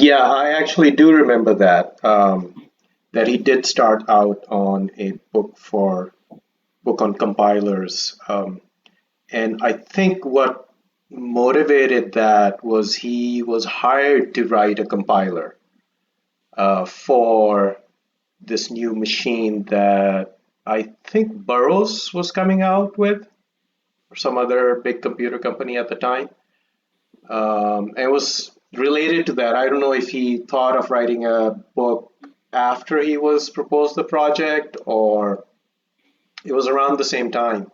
Yeah, I actually do remember that. That he did start out on a book on compilers, and I think what motivated that was he was hired to write a compiler for this new machine that I think Burroughs was coming out with, or some other big computer company at the time. And it was related to that. I don't know if he thought of writing a book after he was proposed the project, or it was around the same time.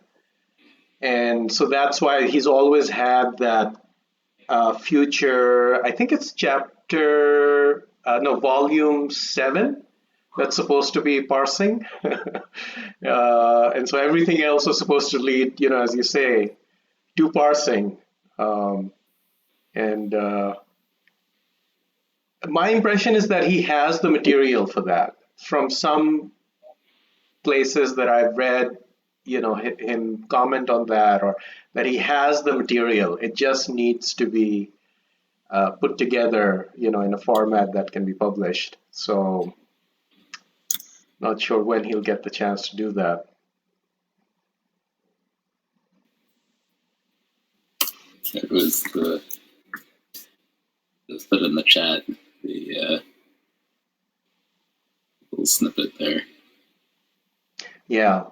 And so that's why he's always had that future, I think it's chapter, no, volume 7 that's supposed to be parsing. And so everything else was supposed to lead, as you say, to parsing. And my impression is that he has the material for that. From some places that I've read, him comment on that, or that he has the material. It just needs to be put together, in a format that can be published. So, not sure when he'll get the chance to do that. It was just put in the chat the little snippet there. Yeah.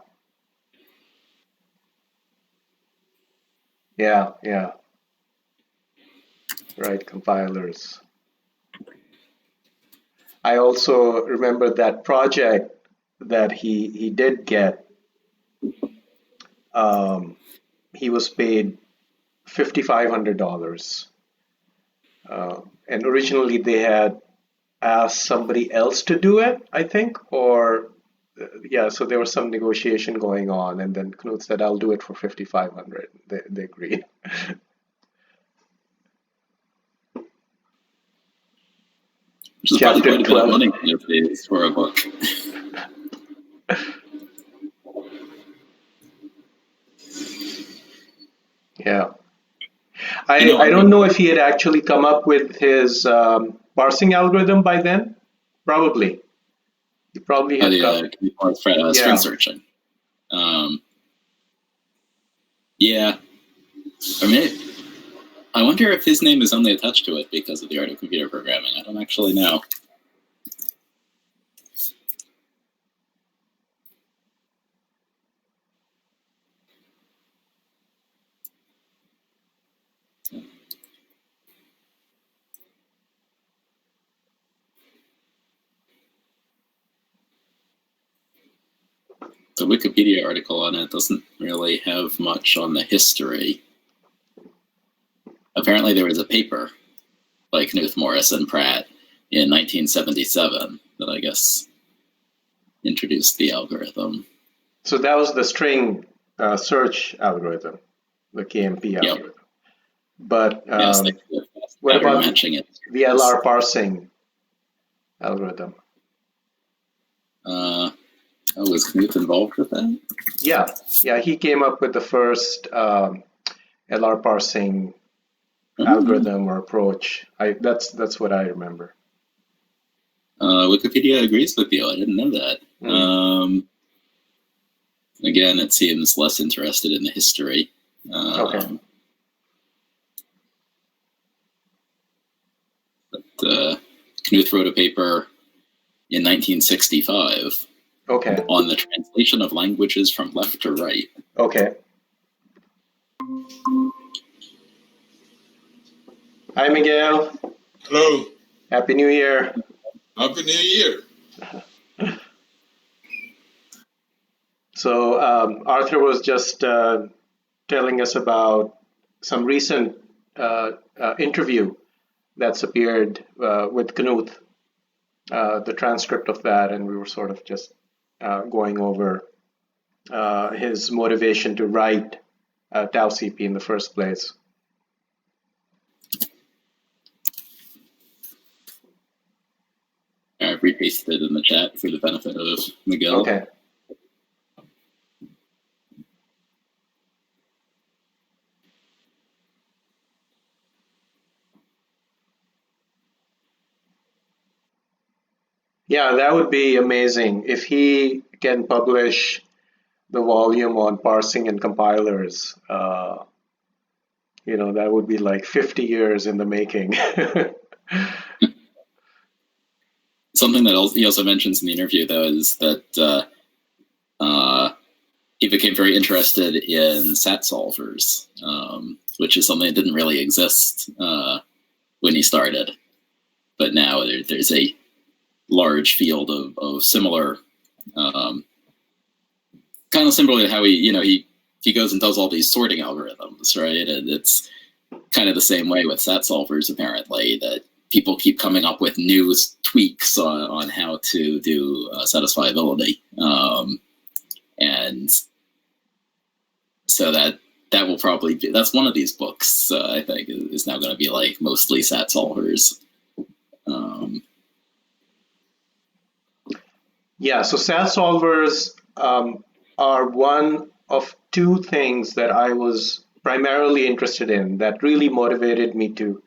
Right, compilers. I also remember that project that he did get. He was paid $5,500. And originally they had asked somebody else to do it, I think, or so there was some negotiation going on, and then Knut said, "I'll do it for 5,500." They agreed. Which is probably quite a bit of money these days for a book. Yeah. I don't know if he had actually come up with his parsing algorithm by then. Probably. He probably had string searching. Yeah. I mean, I wonder if his name is only attached to it because of the art of computer programming. I don't actually know. The Wikipedia article on it doesn't really have much on the history. Apparently there was a paper by Knuth, Morris, and Pratt in 1977 that I guess introduced the algorithm. So that was the string search algorithm, the KMP algorithm. Yep. But yes, what about the LR parsing algorithm? Was Knuth involved with that? Yeah, he came up with the first LR parsing algorithm or approach. That's what I remember. Wikipedia agrees with you. I didn't know that. Again, it seems less interested in the history. Okay. But Knuth wrote a paper in 1965. Okay. On the translation of languages from left to right. Okay. Hi, Miguel. Hello. Happy New Year. Happy New Year. So Arthur was just telling us about some recent interview that's appeared with Knuth, the transcript of that, and we were sort of just going over his motivation to write TAOCP in the first place. I've repasted it in the chat for the benefit of Miguel. Okay. Yeah, that would be amazing if he can publish the volume on parsing and compilers. That would be like 50 years in the making. Something that he also mentions in the interview, though, is that he became very interested in SAT solvers, which is something that didn't really exist when he started. But now there's a large field of similar, kind of similar to how he goes and does all these sorting algorithms, right? And it's kind of the same way with SAT solvers, apparently, that people keep coming up with new tweaks on how to do satisfiability. And so that will probably be, that's one of these books, I think, is now going to be like mostly SAT solvers. Yeah, so SAT solvers are one of two things that I was primarily interested in that really motivated me to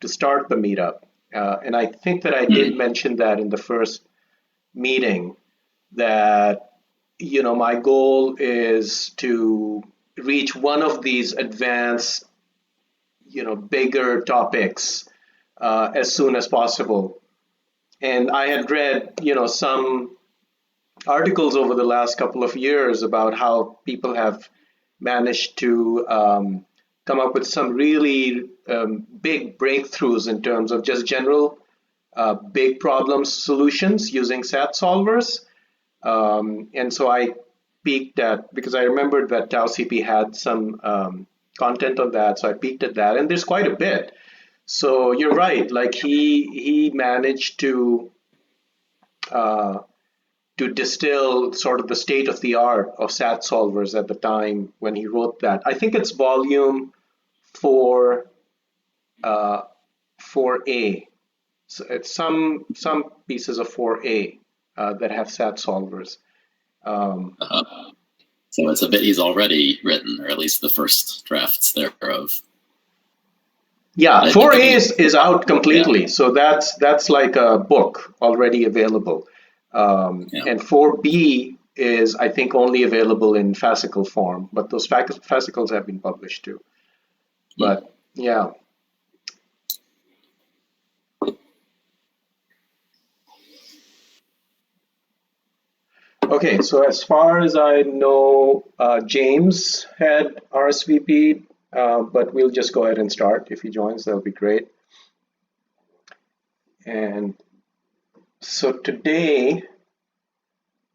start the meetup. And I think that I did mention that in the first meeting, that my goal is to reach one of these advanced, bigger topics as soon as possible. And I had read, some articles over the last couple of years about how people have managed to come up with some really big breakthroughs in terms of just general big problem solutions using SAT solvers. And so I peeked at, because I remembered that TAOCP had some content on that, so I peeked at that, and there's quite a bit. So you're right, like he managed to distill sort of the state of the art of SAT solvers at the time when he wrote that. I think it's volume 4A. So it's some pieces of 4A that have SAT solvers. So it's a bit he's already written, or at least the first drafts thereof. Yeah, 4A is out completely. Yeah. So that's like a book already available. And 4B is, I think, only available in fascicle form, but those fascicles have been published too. But yeah. Okay, so as far as I know, James had RSVP'd, but we'll just go ahead and start. If he joins, that'll be great. And so today,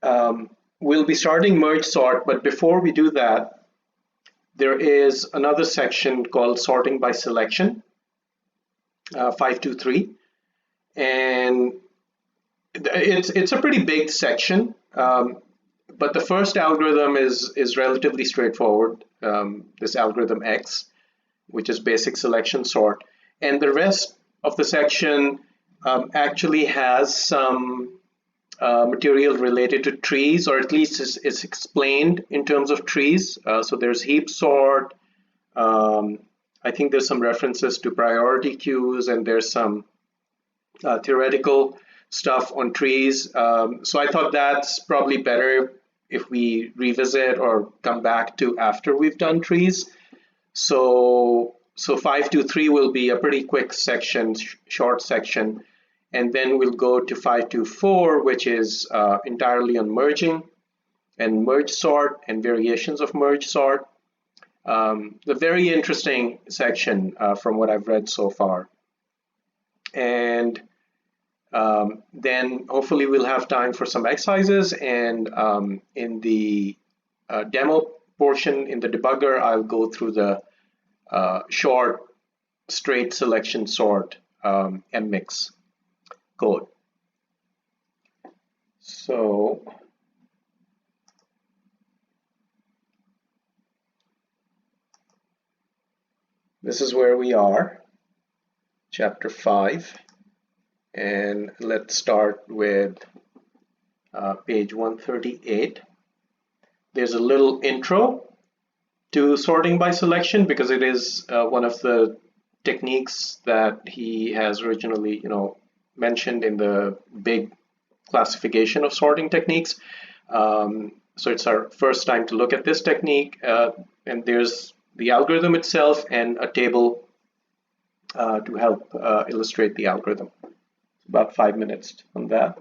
we'll be starting Mergesort, but before we do that, there is another section called sorting by selection, 523. And it's a pretty big section. But the first algorithm is relatively straightforward, this algorithm X, which is basic selection sort. And the rest of the section actually has some material related to trees, or at least is explained in terms of trees. So there's heap sort. I think there's some references to priority queues, and there's some theoretical stuff on trees. So I thought that's probably better if we revisit or come back to after we've done trees. So 523 will be a pretty quick section, short section, and then we'll go to 524, which is entirely on merging and merge sort and variations of merge sort. The very interesting section from what I've read so far. And then hopefully we'll have time for some exercises, and in the demo portion in the debugger, I'll go through the short straight selection sort MMIX code. So this is where we are, chapter 5. And let's start with page 138. There's a little intro to sorting by selection, because it is one of the techniques that he has originally, mentioned in the big classification of sorting techniques. So it's our first time to look at this technique, and there's the algorithm itself and a table to help illustrate the algorithm. About 5 minutes on that.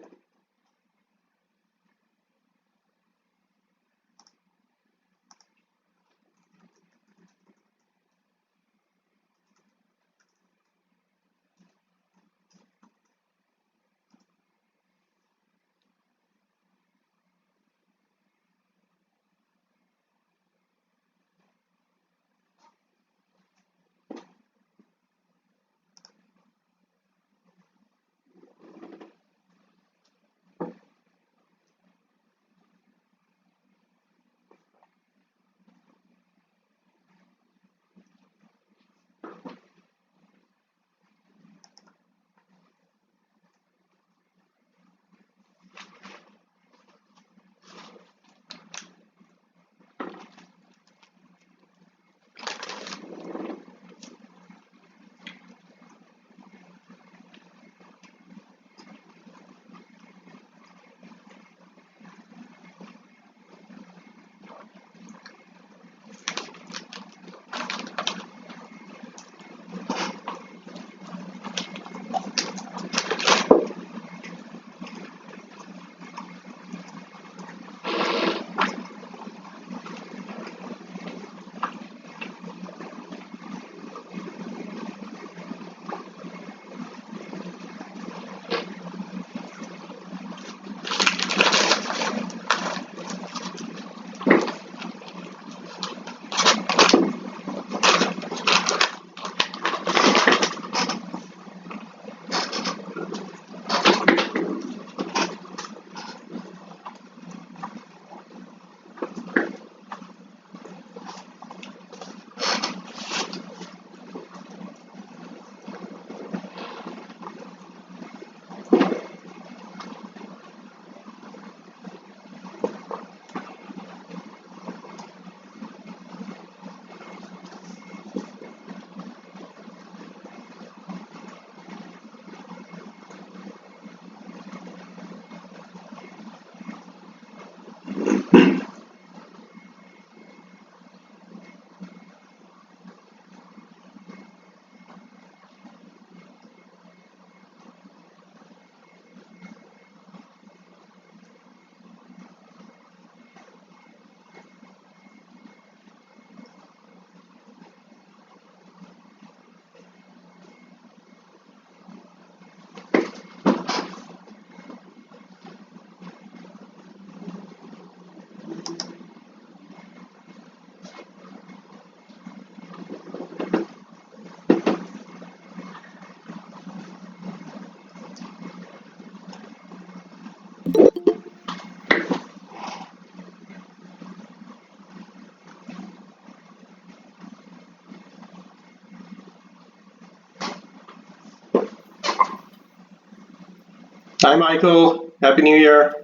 Hi, Michael. Happy New Year.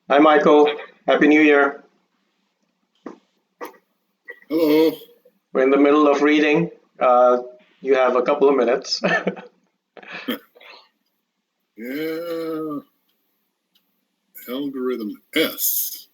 Hi, Michael. Happy New Year. Hello. We're in the middle of reading. You have a couple of minutes. Yeah. Algorithm S.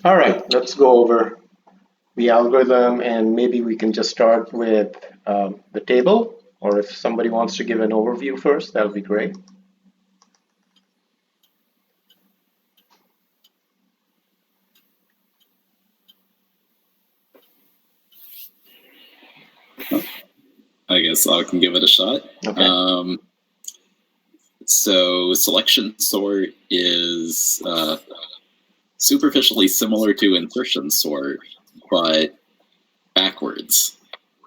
All right, let's go over the algorithm, and maybe we can just start with the table, or if somebody wants to give an overview first, that would be great. I guess I can give it a shot. Okay. So selection sort is superficially similar to insertion sort, but backwards.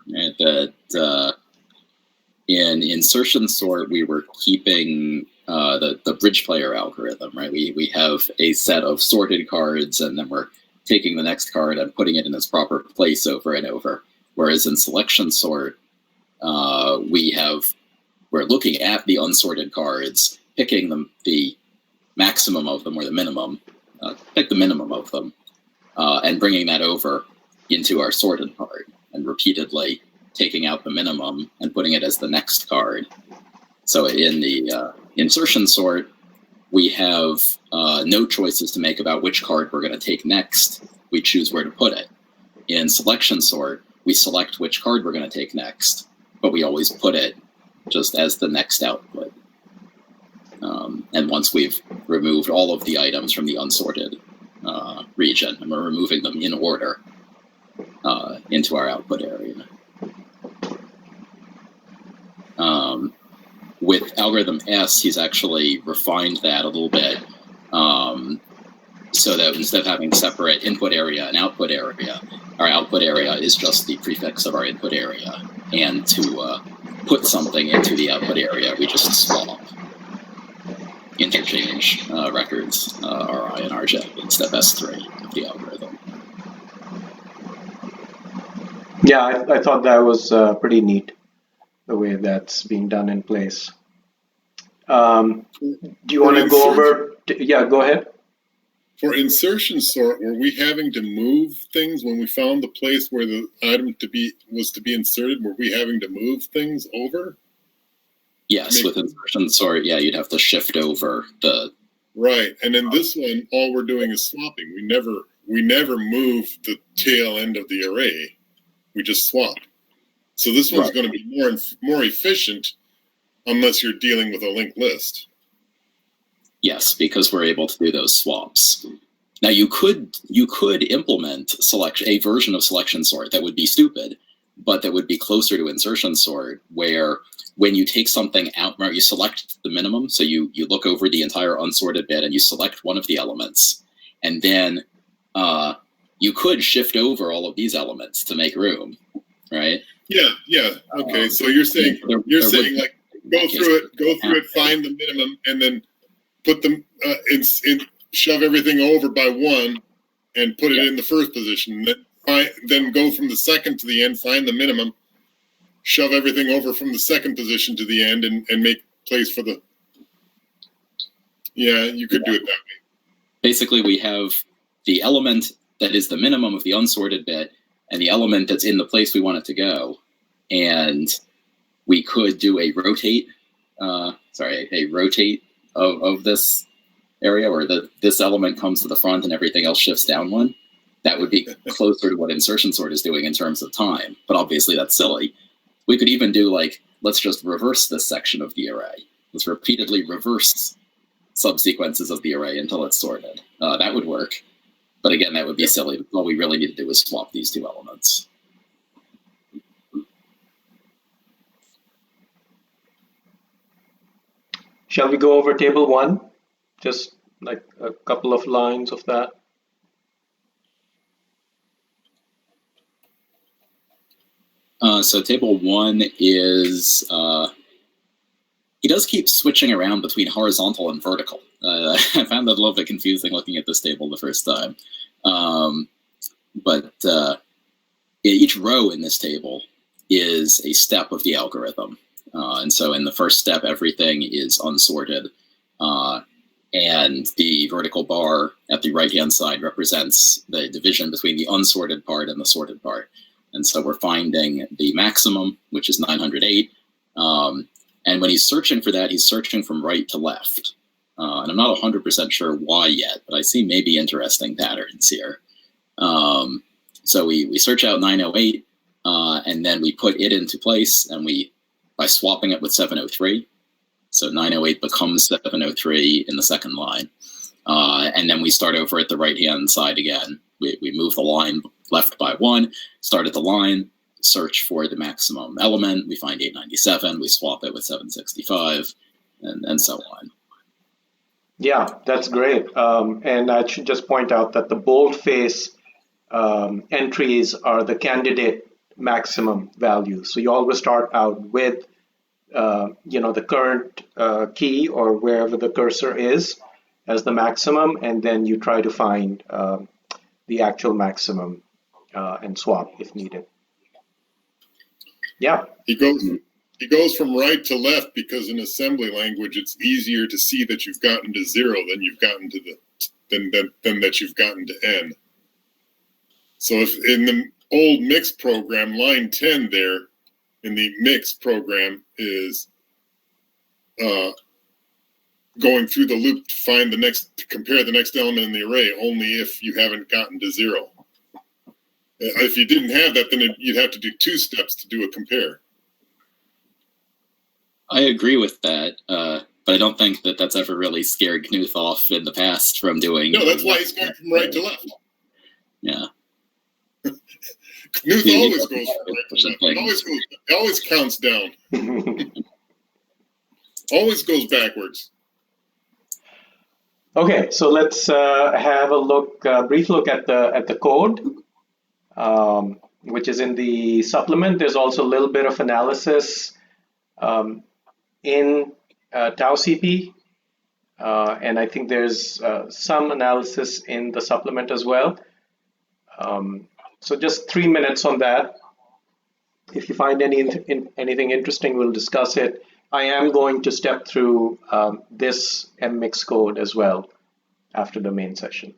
Right? That in insertion sort, we were keeping the bridge player algorithm, right? We have a set of sorted cards, and then we're taking the next card and putting it in its proper place over and over. Whereas in selection sort, we're looking at the unsorted cards, picking the maximum of them or the minimum, pick the minimum of them, and bringing that over into our sorted card, and repeatedly taking out the minimum and putting it as the next card. So in the insertion sort, we have no choices to make about which card we're going to take next. We choose where to put it. In selection sort, we select which card we're going to take next, but we always put it just as the next output. And once we've removed all of the items from the unsorted region, and we're removing them in order into our output area. With algorithm S, he's actually refined that a little bit, so that instead of having separate input area and output area, our output area is just the prefix of our input area. And to put something into the output area, we just swap, interchange records, Ri and Rj in step S3 of the algorithm. Yeah, I thought that was pretty neat, the way that's being done in place. Do you want to go over? Yeah, go ahead. For insertion sort, were we having to move things when we found the place where the item was to be inserted? Were we having to move things over? Yes, with insertion sort, yeah, you'd have to shift over the. Right, and in this one, all we're doing is swapping. We never move the tail end of the array. We just swap. So this one's going to be more efficient, unless you're dealing with a linked list. Yes, because we're able to do those swaps. Now you could implement a version of selection sort that would be stupid, but that would be closer to insertion sort, where when you take something out, you select the minimum, so you look over the entire unsorted bit and you select one of the elements, and then you could shift over all of these elements to make room, right? Yeah. Okay, so you're saying like go through it, find the minimum, and then put them shove everything over by one, and put it in the first position. Then go from the second to the end, find the minimum, shove everything over from the second position to the end, and make place for the. Yeah, you could do it that way. Basically, we have the element that is the minimum of the unsorted bit, and the element that's in the place we want it to go, and we could do a rotate. A rotate of this area, where this element comes to the front and everything else shifts down one. That would be closer to what insertion sort is doing in terms of time, but obviously that's silly. We could even do let's just reverse this section of the array. Let's repeatedly reverse subsequences of the array until it's sorted. That would work, but again, that would be silly. All we really need to do is swap these two elements. Shall we go over table 1? Just like a couple of lines of that. So table 1 is, he does keep switching around between horizontal and vertical. I found that a little bit confusing looking at this table the first time. But each row in this table is a step of the algorithm. And so in the first step, everything is unsorted. And the vertical bar at the right-hand side represents the division between the unsorted part and the sorted part. And so we're finding the maximum, which is 908. And when he's searching for that, he's searching from right to left. And I'm not 100% sure why yet, but I see maybe interesting patterns here. So we search out 908, and then we put it into place, and by swapping it with 703. So 908 becomes 703 in the second line. And then we start over at the right-hand side again. We move the line left by 1, start at the line, search for the maximum element. We find 897. We swap it with 765, and so on. Yeah, that's great. And I should just point out that the boldface entries are the candidate maximum value. So you always start out with the current key or wherever the cursor is as the maximum, and then you try to find the actual maximum and swap if needed. Yeah. He goes from right to left because in assembly language it's easier to see that you've gotten to 0 than you've gotten to than that you've gotten to n. So if in the old mix program, line 10 there in the mix program is going through the loop to compare the next element in the array only if you haven't gotten to 0. If you didn't have that, then you'd have to do 2 steps to do a compare. I agree with that, but I don't think that that's ever really scared Knuth off in the past from doing. No, that's why he's going from right to left. Yeah. Knuth always goes from right to left. Always counts down. Always goes backwards. Okay, so let's have a brief look at the code, which is in the supplement. There's also a little bit of analysis in TAOCP, and I think there's some analysis in the supplement as well. So just 3 minutes on that. If you find anything interesting, we'll discuss it. I am going to step through this MMIX code as well after the main session.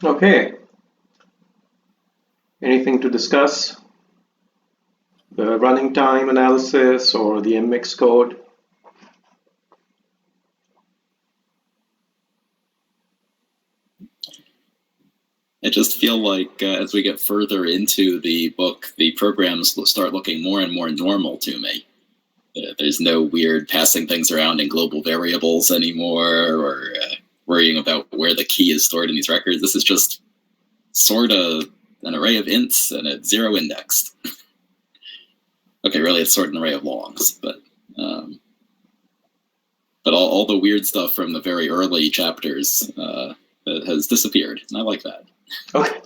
Okay. Anything to discuss? The running time analysis or the MMIX code? I just feel like as we get further into the book, the programs will start looking more and more normal to me. There's no weird passing things around in global variables anymore, or worrying about where the key is stored in these records. This is just sort of an array of ints and it's zero indexed. Okay, really, it's sort of an array of longs, but all the weird stuff from the very early chapters has disappeared, and I like that. Okay.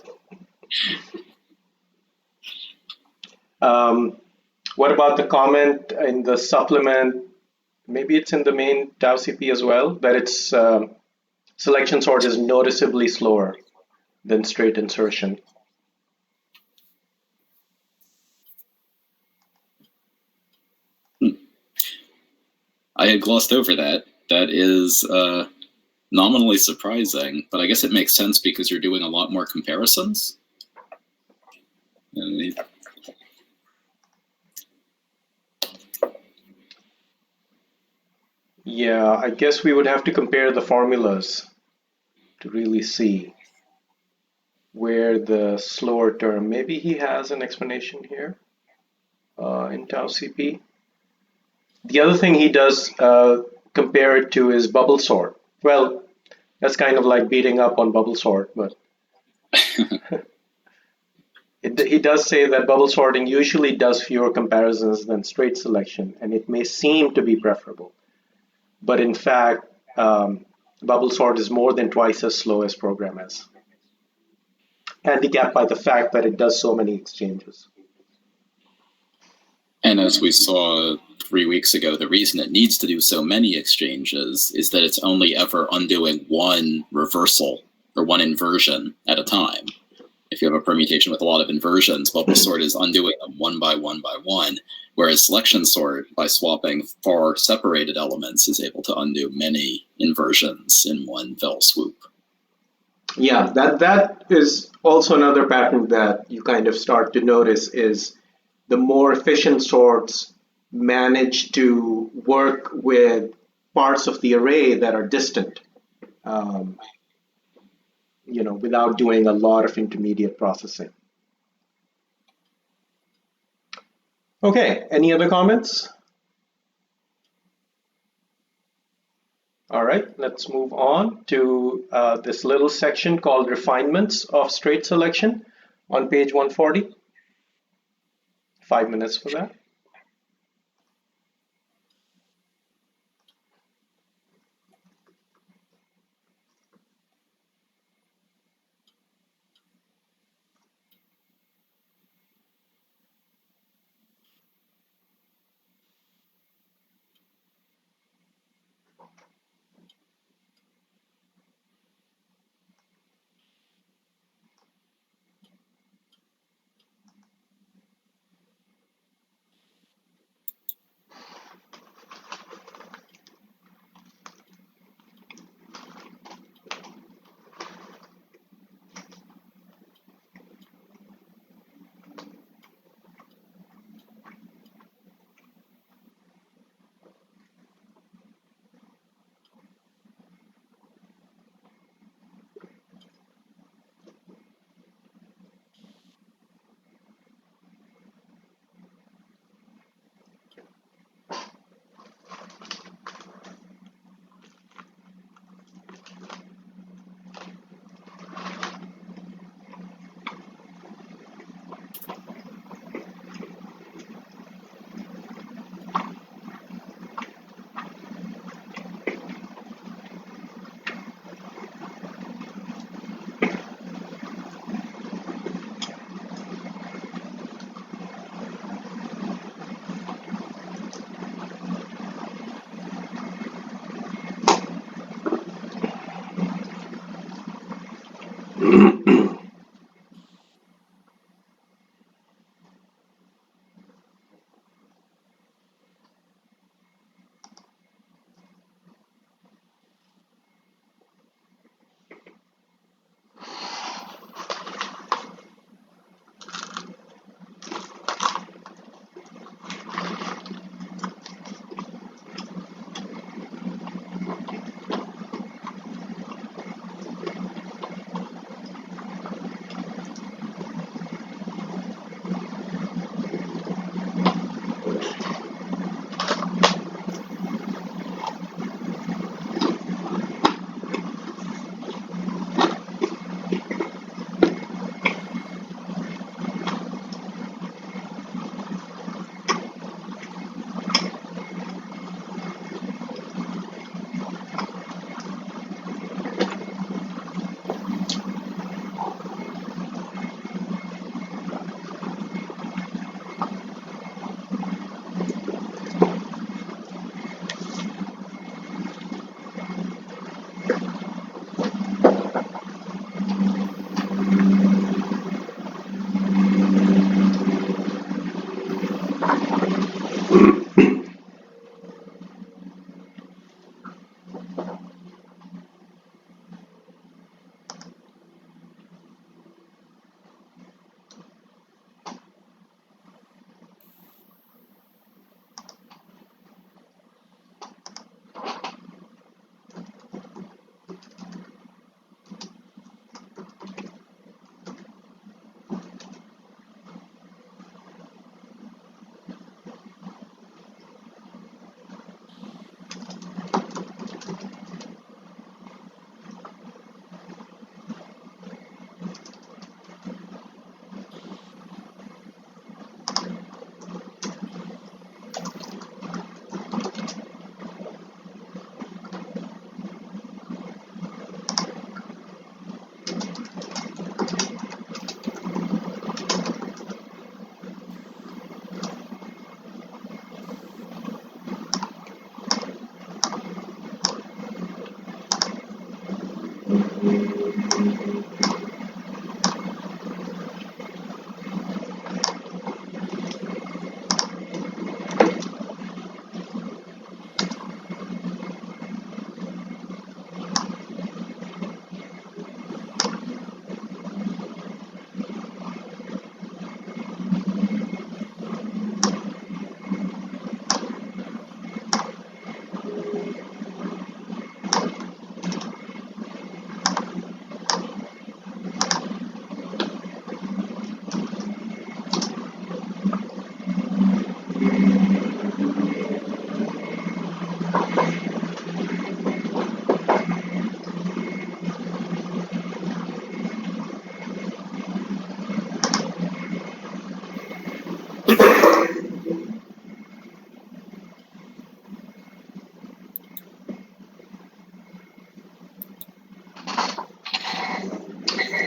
What about the comment in the supplement? Maybe it's in the main TAOCP as well, that its selection sort is noticeably slower than straight insertion. I had glossed over that. That is nominally surprising, but I guess it makes sense because you're doing a lot more comparisons. Yeah, I guess we would have to compare the formulas to really see where the slower term, maybe he has an explanation here in TAOCP. The other thing he does compare it to is bubble sort. Well, that's kind of like beating up on bubble sort, but he does say that bubble sorting usually does fewer comparisons than straight selection, and it may seem to be preferable. But in fact, bubble sort is more than twice as slow as program is, handicapped by the fact that it does so many exchanges. And as we saw 3 weeks ago, the reason it needs to do so many exchanges is that it's only ever undoing one reversal or one inversion at a time. If you have a permutation with a lot of inversions, bubble sort is undoing them one by one by one, whereas selection sort, by swapping far separated elements, is able to undo many inversions in one fell swoop. Yeah, that is also another pattern that you kind of start to notice is the more efficient sorts manage to work with parts of the array that are distant, without doing a lot of intermediate processing. Okay, any other comments? All right, let's move on to this little section called Refinements of Straight Selection on page 140. 5 minutes for that.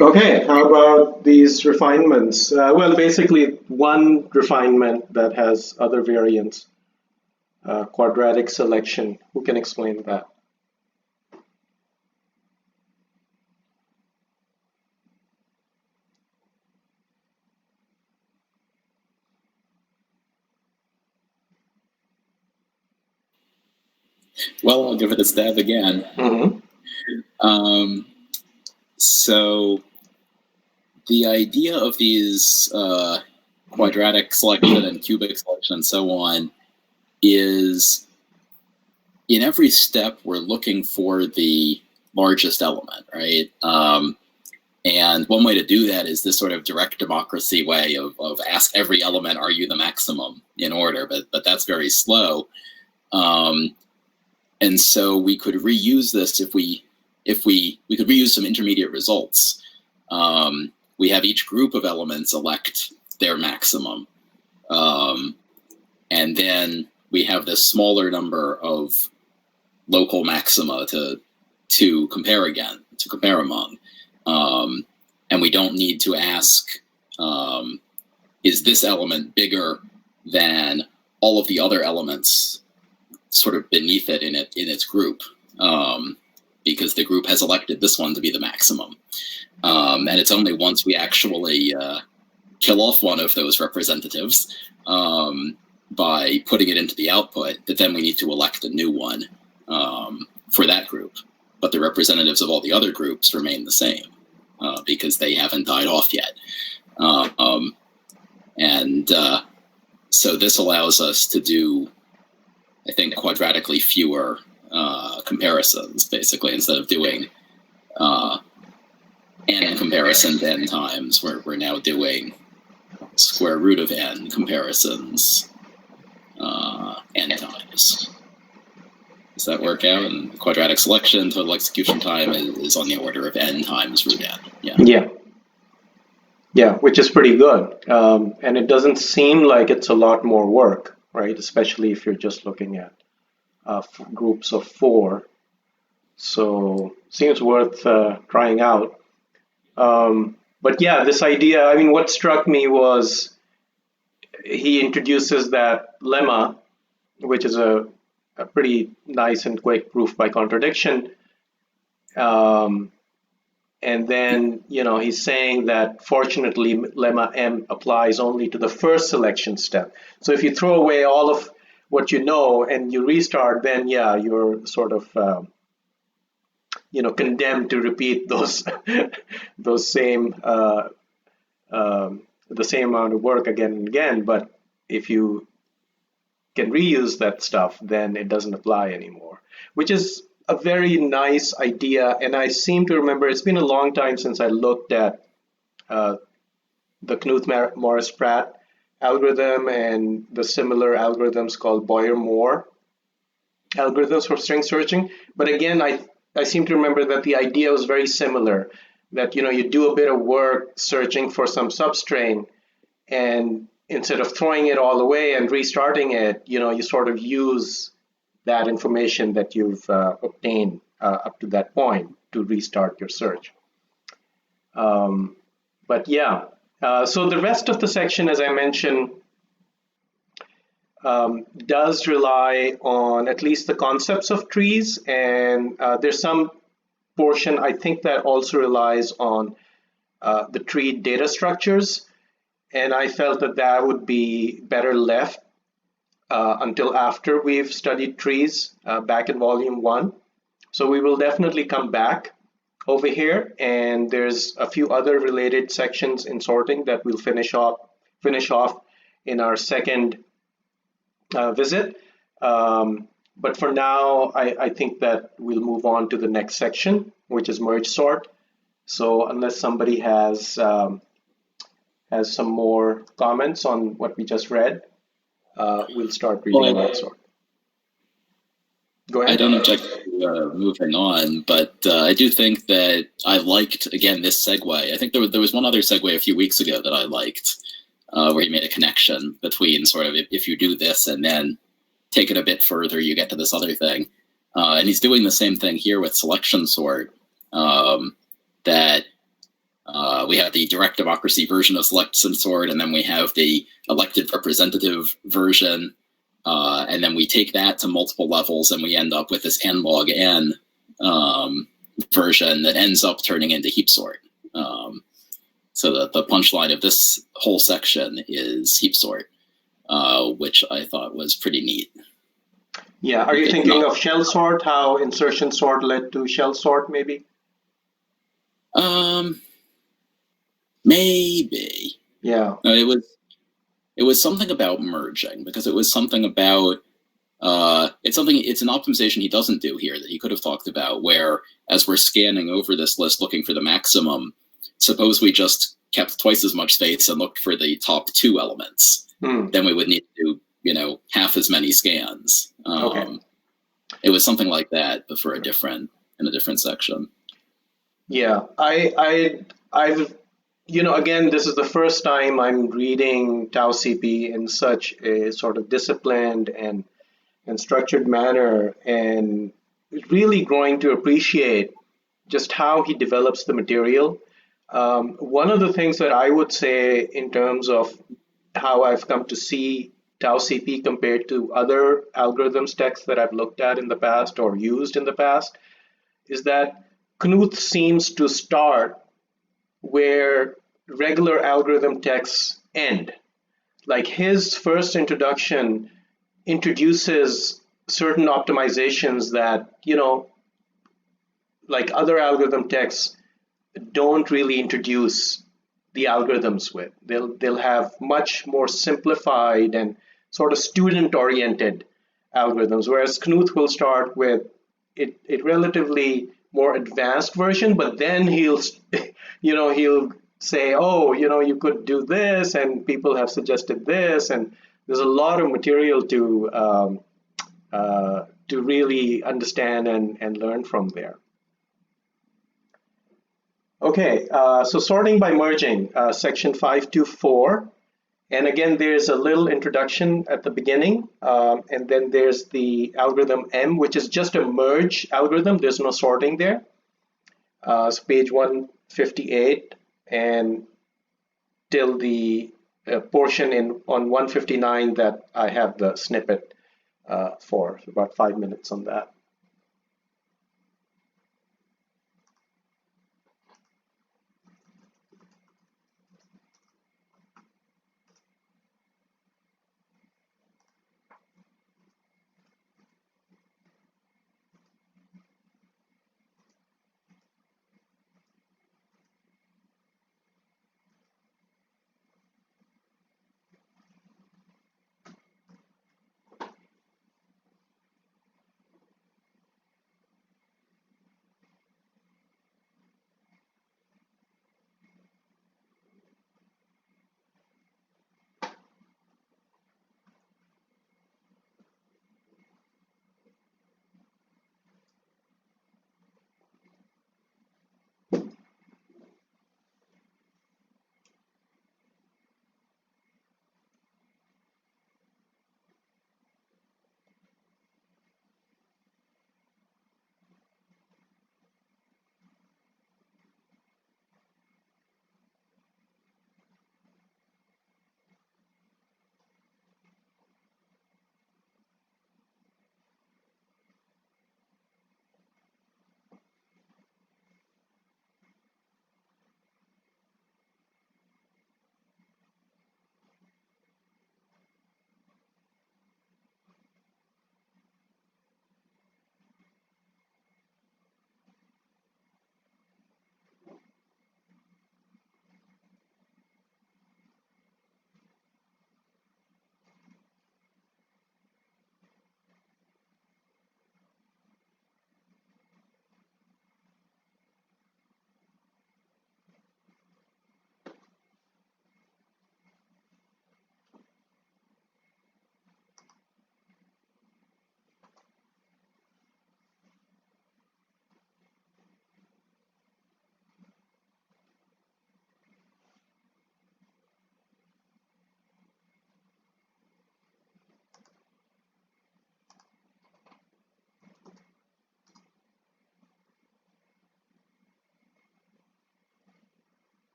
Okay, how about these refinements? Well, basically one refinement that has other variants, quadratic selection. Who can explain that? Well, I'll give it a stab again. So the idea of these quadratic selection and cubic selection and so on is, in every step, we're looking for the largest element, right? And one way to do that is this sort of direct democracy way of ask every element, are you the maximum in order? But that's very slow. And so we could reuse this if we could reuse some intermediate results. We have each group of elements elect their maximum. And then we have this smaller number of local maxima to compare among. And we don't need to ask, is this element bigger than all of the other elements sort of beneath it in its group? Because the group has elected this one to be the maximum. And it's only once we actually kill off one of those representatives by putting it into the output that then we need to elect a new one for that group. But the representatives of all the other groups remain the same because they haven't died off yet. So this allows us to do, I think, quadratically fewer comparisons, basically, instead of doing n comparisons n times, we're now doing square root of n comparisons n times. Does that work out? And quadratic selection, total execution time is on the order of n times root n. Yeah, which is pretty good. And it doesn't seem like it's a lot more work, right? Especially if you're just looking at groups of 4. So seems worth trying out. But yeah, this idea, I mean, what struck me was he introduces that lemma, which is a pretty nice and quick proof by contradiction. And then, he's saying that fortunately, lemma M applies only to the first selection step. So if you throw away all of what you know and you restart, then yeah, you're sort of, condemned to repeat those same the same amount of work again and again. But if you can reuse that stuff, then it doesn't apply anymore, which is a very nice idea. And I seem to remember, it's been a long time since I looked at the Knuth-Morris-Pratt algorithm and the similar algorithms called Boyer-Moore algorithms for string searching. But again, I seem to remember that the idea was very similar, that you do a bit of work searching for some substring, and instead of throwing it all away and restarting it, you sort of use that information that you've obtained up to that point to restart your search. But yeah, so the rest of the section, as I mentioned, does rely on at least the concepts of trees, and there's some portion, I think, that also relies on the tree data structures, and I felt that would be better left until after we've studied trees back in volume 1. So we will definitely come back over here, and there's a few other related sections in sorting that we'll finish off in our second visit. But for now, I think that we'll move on to the next section, which is Mergesort. So unless somebody has some more comments on what we just read, we'll start reading Mergesort. Go ahead. I don't object to moving on, but I do think that I liked, again, this segue. I think there was one other segue a few weeks ago that I liked, where he made a connection between sort of if you do this and then take it a bit further, you get to this other thing. And he's doing the same thing here with selection sort, that We have the direct democracy version of select some sort, and then we have the elected representative version. And then we take that to multiple levels, and we end up with this n log n version that ends up turning into heap sort. So the punchline of this whole section is heap sort, which I thought was pretty neat. Yeah, are you thinking of shell sort, how insertion sort led to shell sort, maybe? Maybe. Yeah. No, it was something about merging, because it was something about it's an optimization he doesn't do here that he could have talked about, where as we're scanning over this list looking for the maximum, suppose we just kept twice as much space and looked for the top 2 elements. Then we would need to do, half as many scans. Okay. It was something like that, but for in a different section. Yeah, I've again, this is the first time I'm reading TAOCP in such a sort of disciplined and structured manner, and really growing to appreciate just how he develops the material. One of the things that I would say in terms of how I've come to see TAOCP compared to other algorithms texts that I've looked at in the past or used in the past is that Knuth seems to start where regular algorithm texts end. Like his first introduction introduces certain optimizations that, like other algorithm texts don't really introduce the algorithms with. They'll have much more simplified and sort of student-oriented algorithms, whereas Knuth will start with a relatively more advanced version, but then he'll say, oh, you could do this, and people have suggested this, and there's a lot of material to really understand and learn from there. Okay, so sorting by merging, section 524. And again, there's a little introduction at the beginning, and then there's the algorithm M, which is just a merge algorithm. There's no sorting there. So page 158 and till the portion on 159 that I have the snippet for, so about 5 minutes on that.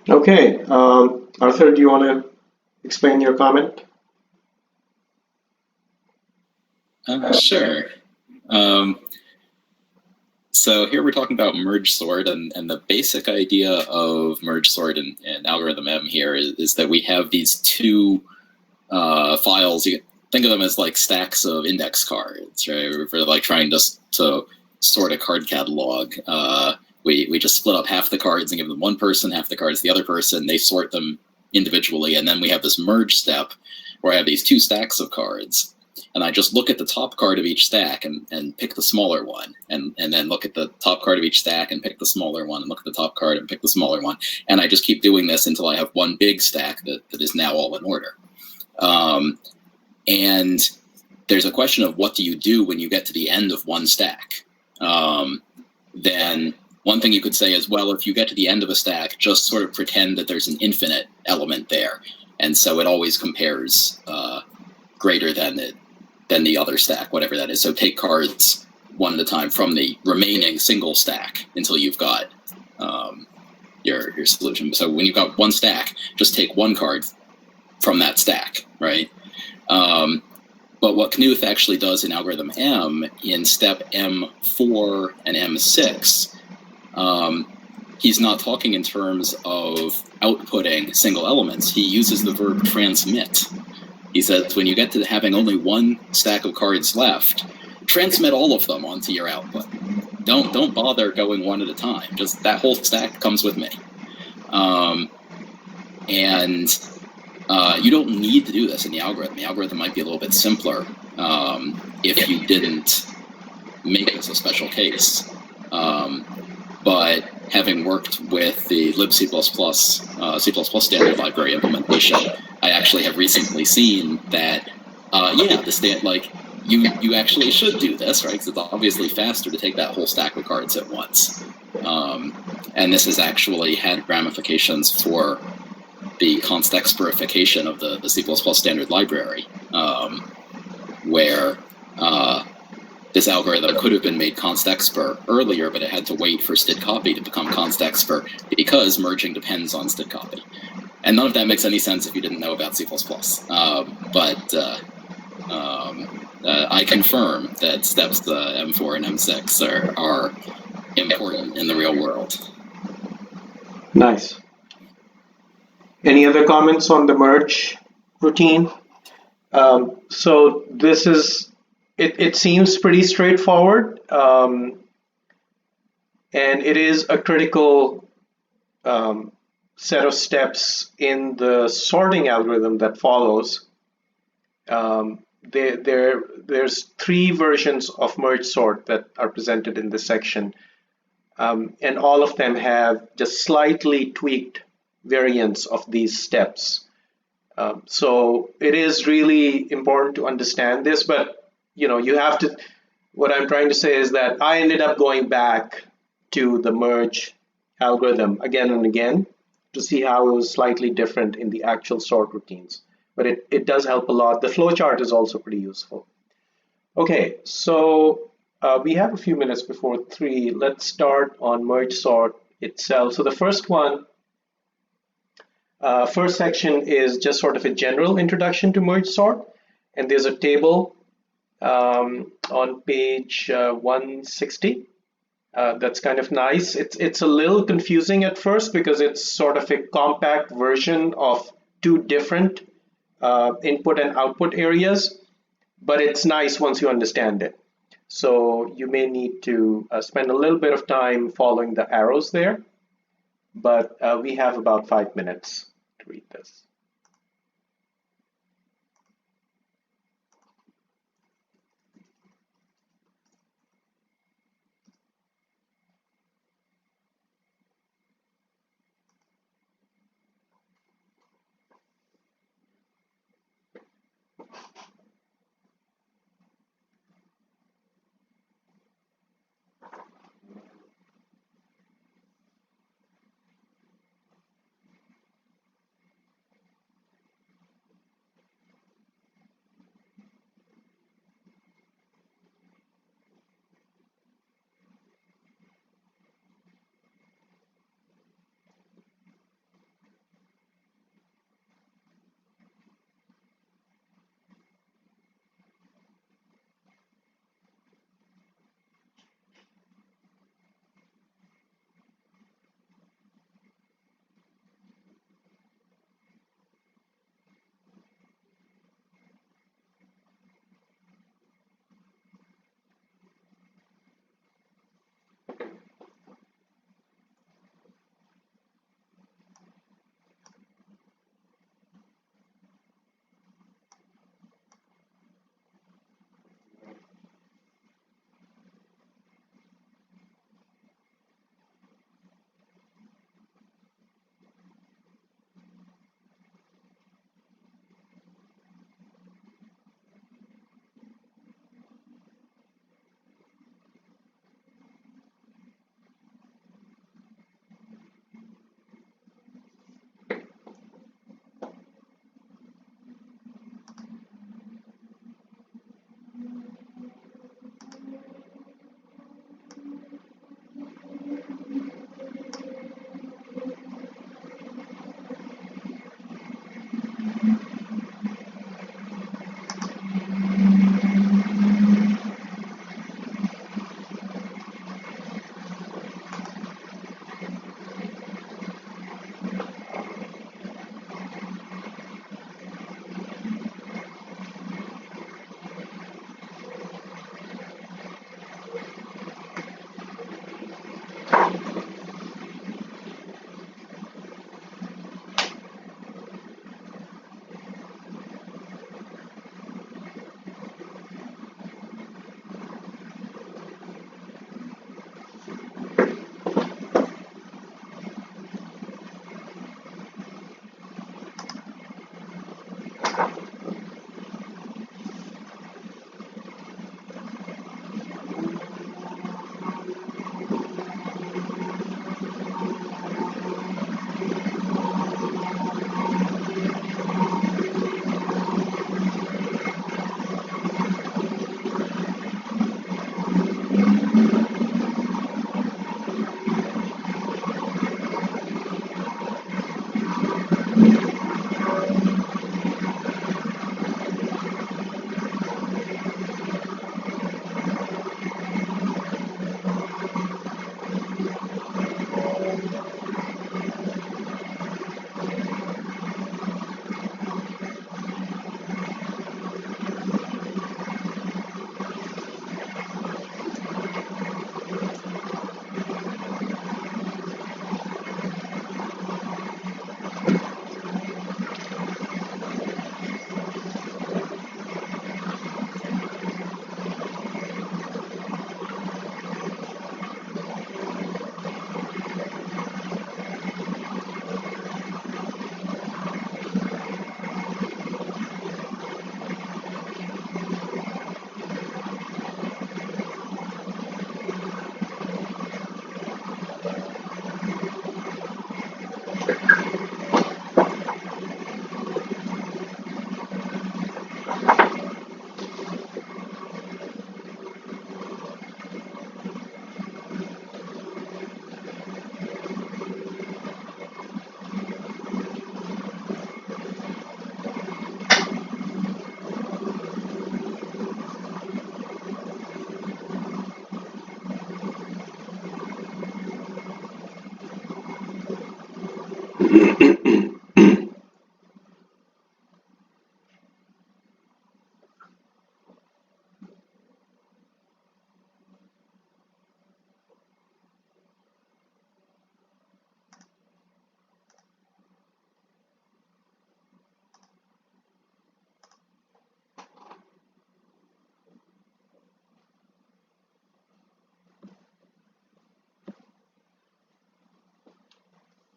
Okay, Arthur, do you want to explain your comment? Sure. So here we're talking about Mergesort, and the basic idea of Mergesort and algorithm M here is that we have these two files. You think of them as like stacks of index cards, right? For like trying to sort a card catalog. We just split up half the cards and give them one person, half the cards the other person. They sort them individually, and then we have this merge step where I have these two stacks of cards. And I just look at the top card of each stack and pick the smaller one, and then look at the top card of each stack and pick the smaller one, and look at the top card and pick the smaller one. And I just keep doing this until I have one big stack that is now all in order. And there's a question of what do you do when you get to the end of one stack? Then one thing you could say is, well, if you get to the end of a stack, just sort of pretend that there's an infinite element there. And so it always compares greater than the other stack, whatever that is. So take cards one at a time from the remaining single stack until you've got your solution. So when you've got one stack, just take one card from that stack, right? But what Knuth actually does in algorithm M, in step M4 and M6, he's not talking in terms of outputting single elements. He uses the verb transmit. He says when you get to having only one stack of cards left, transmit all of them onto your output. Don't bother going one at a time. Just that whole stack comes with me. You don't need to do this in the algorithm. The algorithm might be a little bit simpler if you didn't make this a special case. But having worked with the libc++ C++ standard library implementation, I actually have recently seen that, you actually should do this, right? Because it's obviously faster to take that whole stack of cards at once. And this has actually had ramifications for the const expurification of the C++ standard library, where this algorithm could have been made const expur earlier, but it had to wait for stdcopy to become const expur because merging depends on stdcopy. And none of that makes any sense if you didn't know about C++. I confirm that steps M4 and M6 are important in the real world. Nice. Any other comments on the merge routine? So this is, it seems pretty straightforward, and it is a critical set of steps in the sorting algorithm that follows. There's three versions of merge sort that are presented in this section, and all of them have just slightly tweaked variants of these steps. So it is really important to understand this, but you have to, what I'm trying to say is that I ended up going back to the merge algorithm again and again to see how it was slightly different in the actual sort routines. But it does help a lot. The flowchart is also pretty useful. Okay, so we have a few minutes before 3. Let's start on merge sort itself. So the first section is just sort of a general introduction to merge sort, and there's a table on page 160. That's kind of nice. It's a little confusing at first because it's sort of a compact version of two different input and output areas, but it's nice once you understand it. So you may need to spend a little bit of time following the arrows there, but we have about 5 minutes to read this.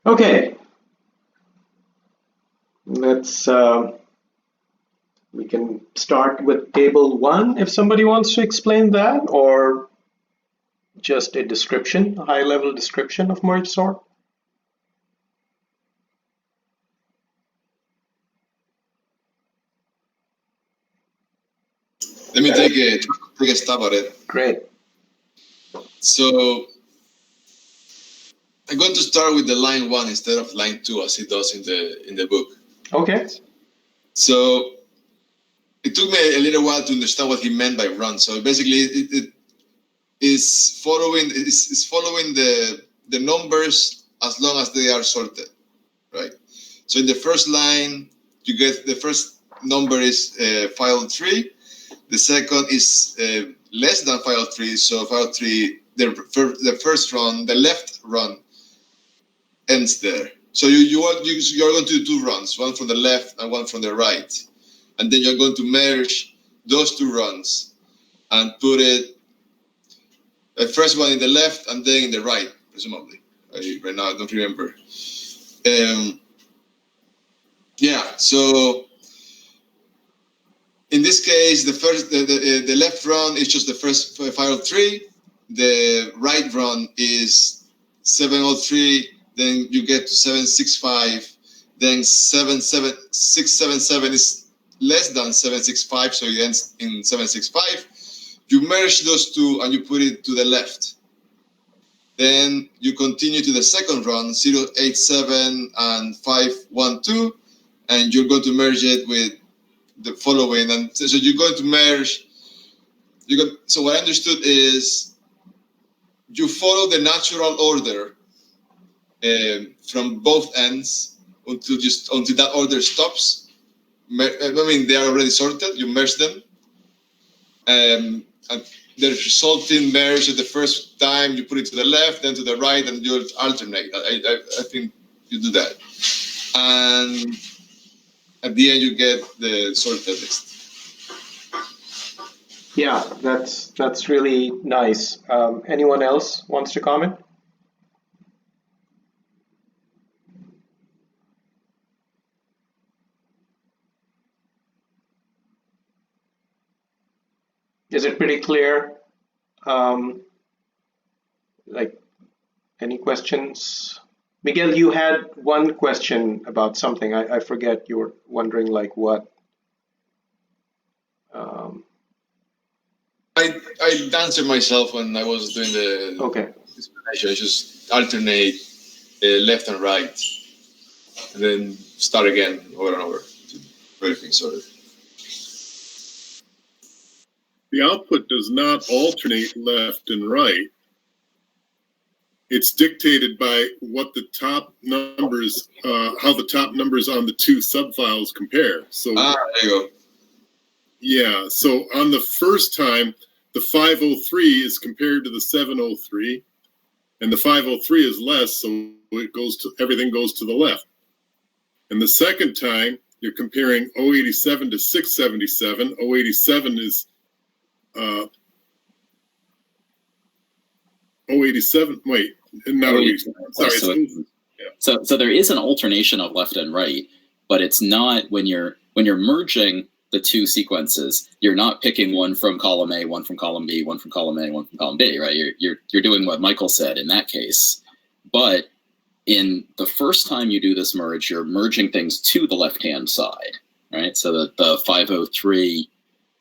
Okay, let's we can start with table 1 if somebody wants to explain that, or just a description, a high-level description of Mergesort. Let me take a stab at it. Great. So I'm going to start with the line 1 instead of line 2, as it does in the book. Okay. So it took me a little while to understand what he meant by run. So basically, it is following the numbers as long as they are sorted, right? So in the first line, you get the first number is file 3. The second is less than file 3. So file 3, the first run, the left run, ends there. So you are going to do 2 runs, one from the left and one from the right, and then you're going to merge those 2 runs and put it the first one in the left and then in the right, presumably. Right now I don't remember. Yeah. So in this case, the left run is just the first file 3. The right run is 703. Then you get to 765. Then 677 is less than 765, so it ends in 765. You merge those 2 and you put it to the left. Then you continue to the second run, 087 and 512, and you're going to merge it with the following. And so you're going to merge. So what I understood is you follow the natural order from both ends until that order stops. I mean, they are already sorted. You merge them, and the resulting merge at the first time you put it to the left, then to the right, and you alternate. I think you do that, and at the end you get the sorted list. Yeah, that's really nice. Anyone else wants to comment? Is it pretty clear? Like, any questions? Miguel, you had one question about something. I forget. You were wondering like what? I answered myself when I was doing the explanation. I just alternate left and right, and then start again over and over to everything sorted. The output does not alternate left and right. It's dictated by what the top numbers, how the top numbers on the 2 subfiles compare. So there you go. Yeah, so on the first time, the 503 is compared to the 703, and the 503 is less, so everything goes to the left. And the second time, you're comparing 087 to 677. 087 is 087. Wait, not 087. Sorry. So there is an alternation of left and right, but it's not when you're merging the 2 sequences. You're not picking one from column A, one from column B, one from column A, one from column B, right? You're doing what Michael said in that case. But in the first time you do this merge, you're merging things to the left-hand side, right? So that the 503,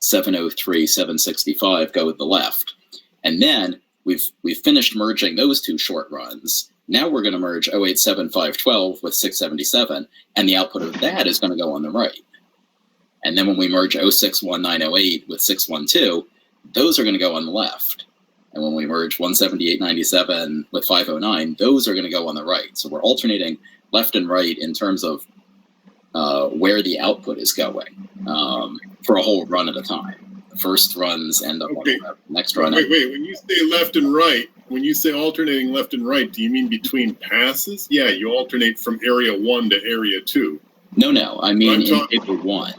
703, 765 go with the left. And then we've finished merging those 2 short runs. Now we're going to merge 087, 512 with 677, and the output of that is going to go on the right. And then when we merge 061908 with 612, those are going to go on the left. And when we merge 178.97 with 509, those are going to go on the right. So we're alternating left and right in terms of where the output is going for a whole run at a time. The first runs end up on the left. Next run. Wait. When you say left and right, when you say alternating left and right, do you mean between passes? Yeah, you alternate from area 1 to area 2. No. I mean in table 1.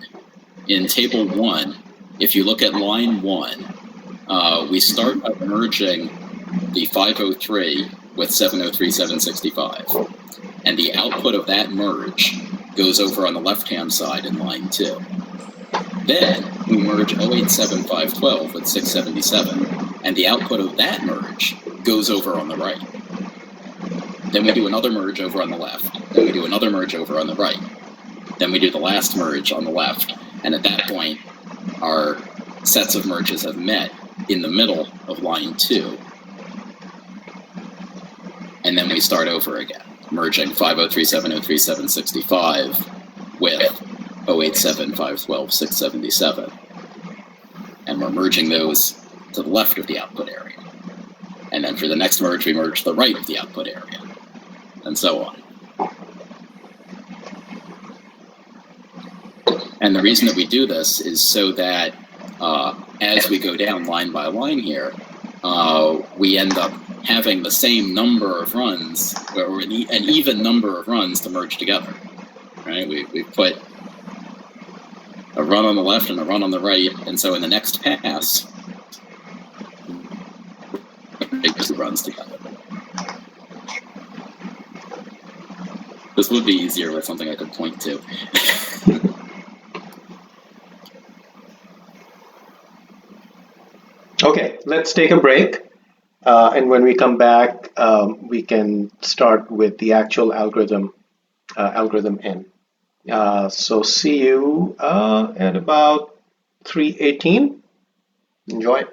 In table 1, if you look at line 1, we start by merging the 503 with 703.765. And the output of that merge goes over on the left-hand side in line 2. Then we merge 087.512 with 677. And the output of that merge goes over on the right. Then we do another merge over on the left. Then we do another merge over on the right. Then we do the last merge on the left. And at that point, our sets of merges have met in the middle of line 2. And then we start over again, merging 503.703.765 with 087.512, 677. And we're merging those to the left of the output area. And then for the next merge, we merge the right of the output area, and so on. And the reason that we do this is so that as we go down line by line here, we end up having the same number of runs, or an even number of runs to merge together. Right? We put a run on the left and a run on the right, and so in the next pass, it just runs together. This would be easier with something I could point to. Okay, let's take a break. And when we come back, we can start with the actual algorithm N. So see you at about 3:18. Enjoy.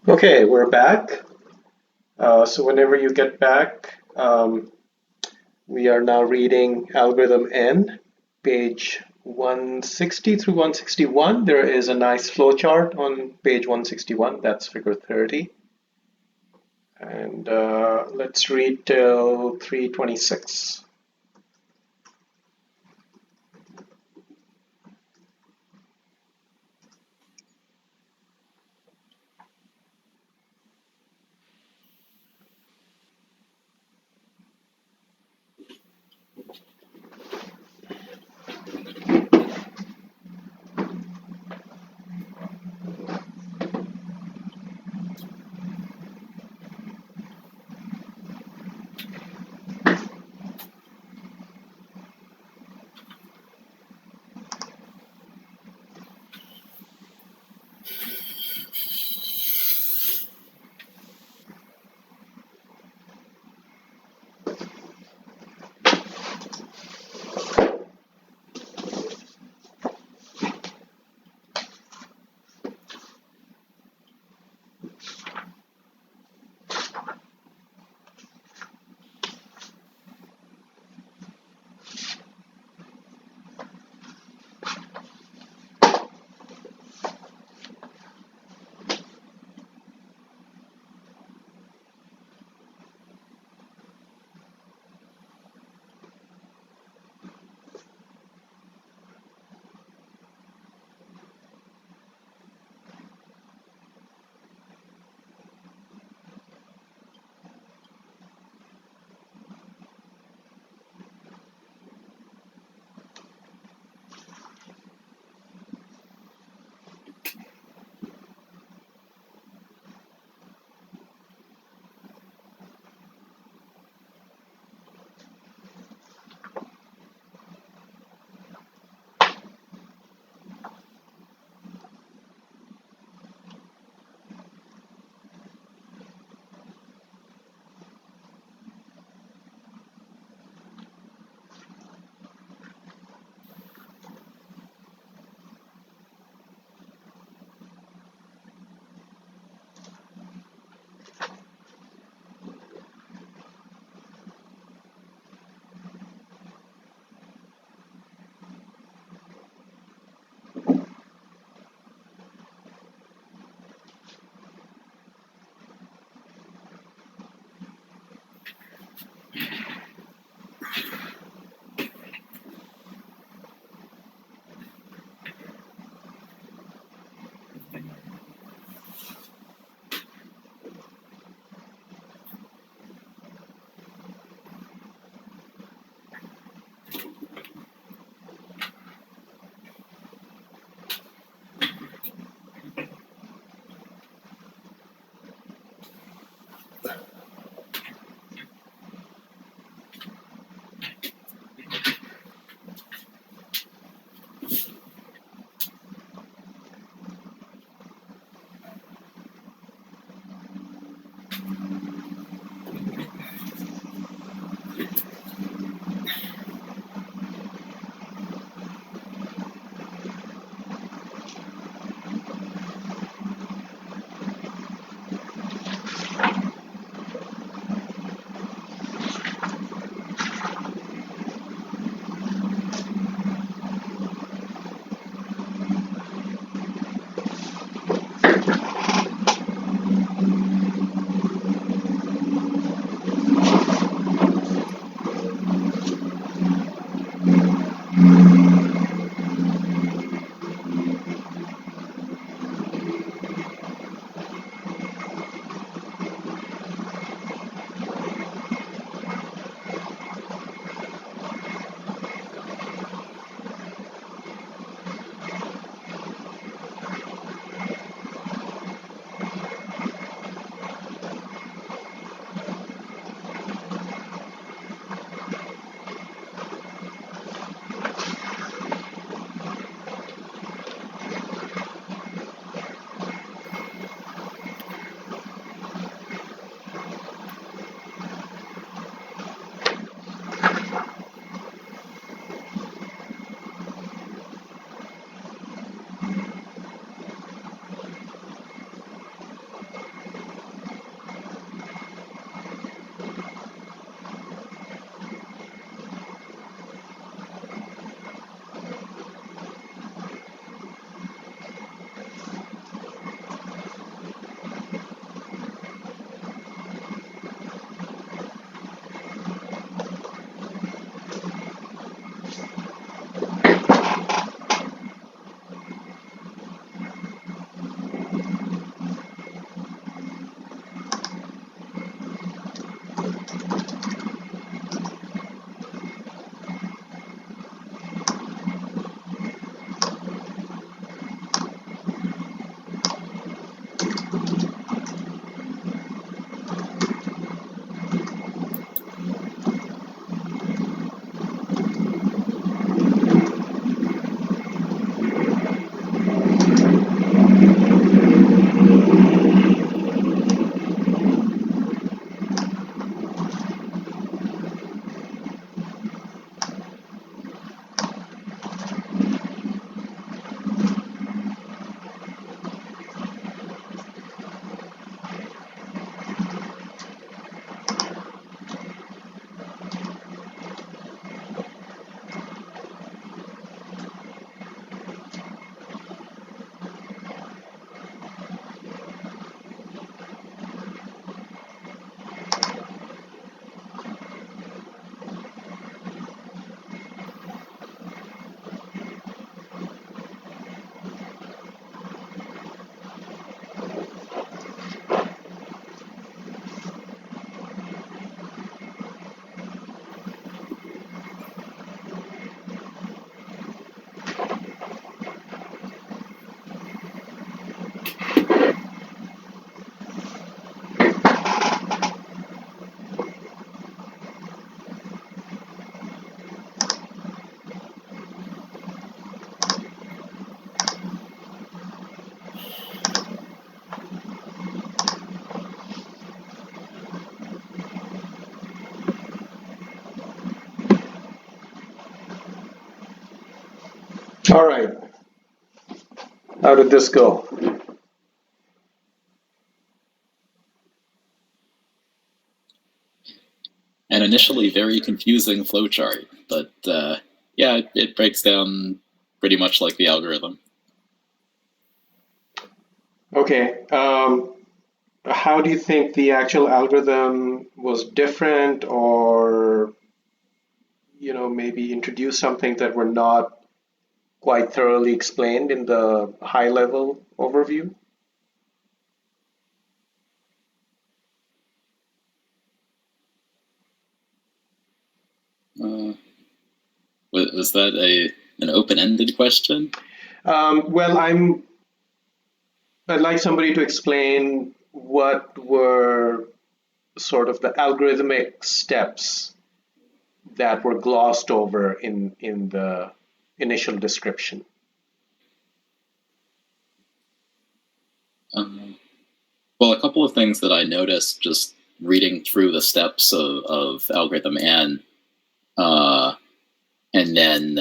Okay, we're back. So whenever you get back, we are now reading algorithm N, page 160 through 161. There is a nice flowchart on page 161. That's figure 30. And let's read till 326. All right. How did this go? An initially very confusing flowchart, but yeah, it breaks down pretty much like the algorithm. Okay. How do you think the actual algorithm was different, or maybe introduce something that were not quite thoroughly explained in the high level overview? Was that an open-ended question? Well, I'd like somebody to explain what were sort of the algorithmic steps that were glossed over in the initial description. Well, a couple of things that I noticed just reading through the steps of algorithm N, and then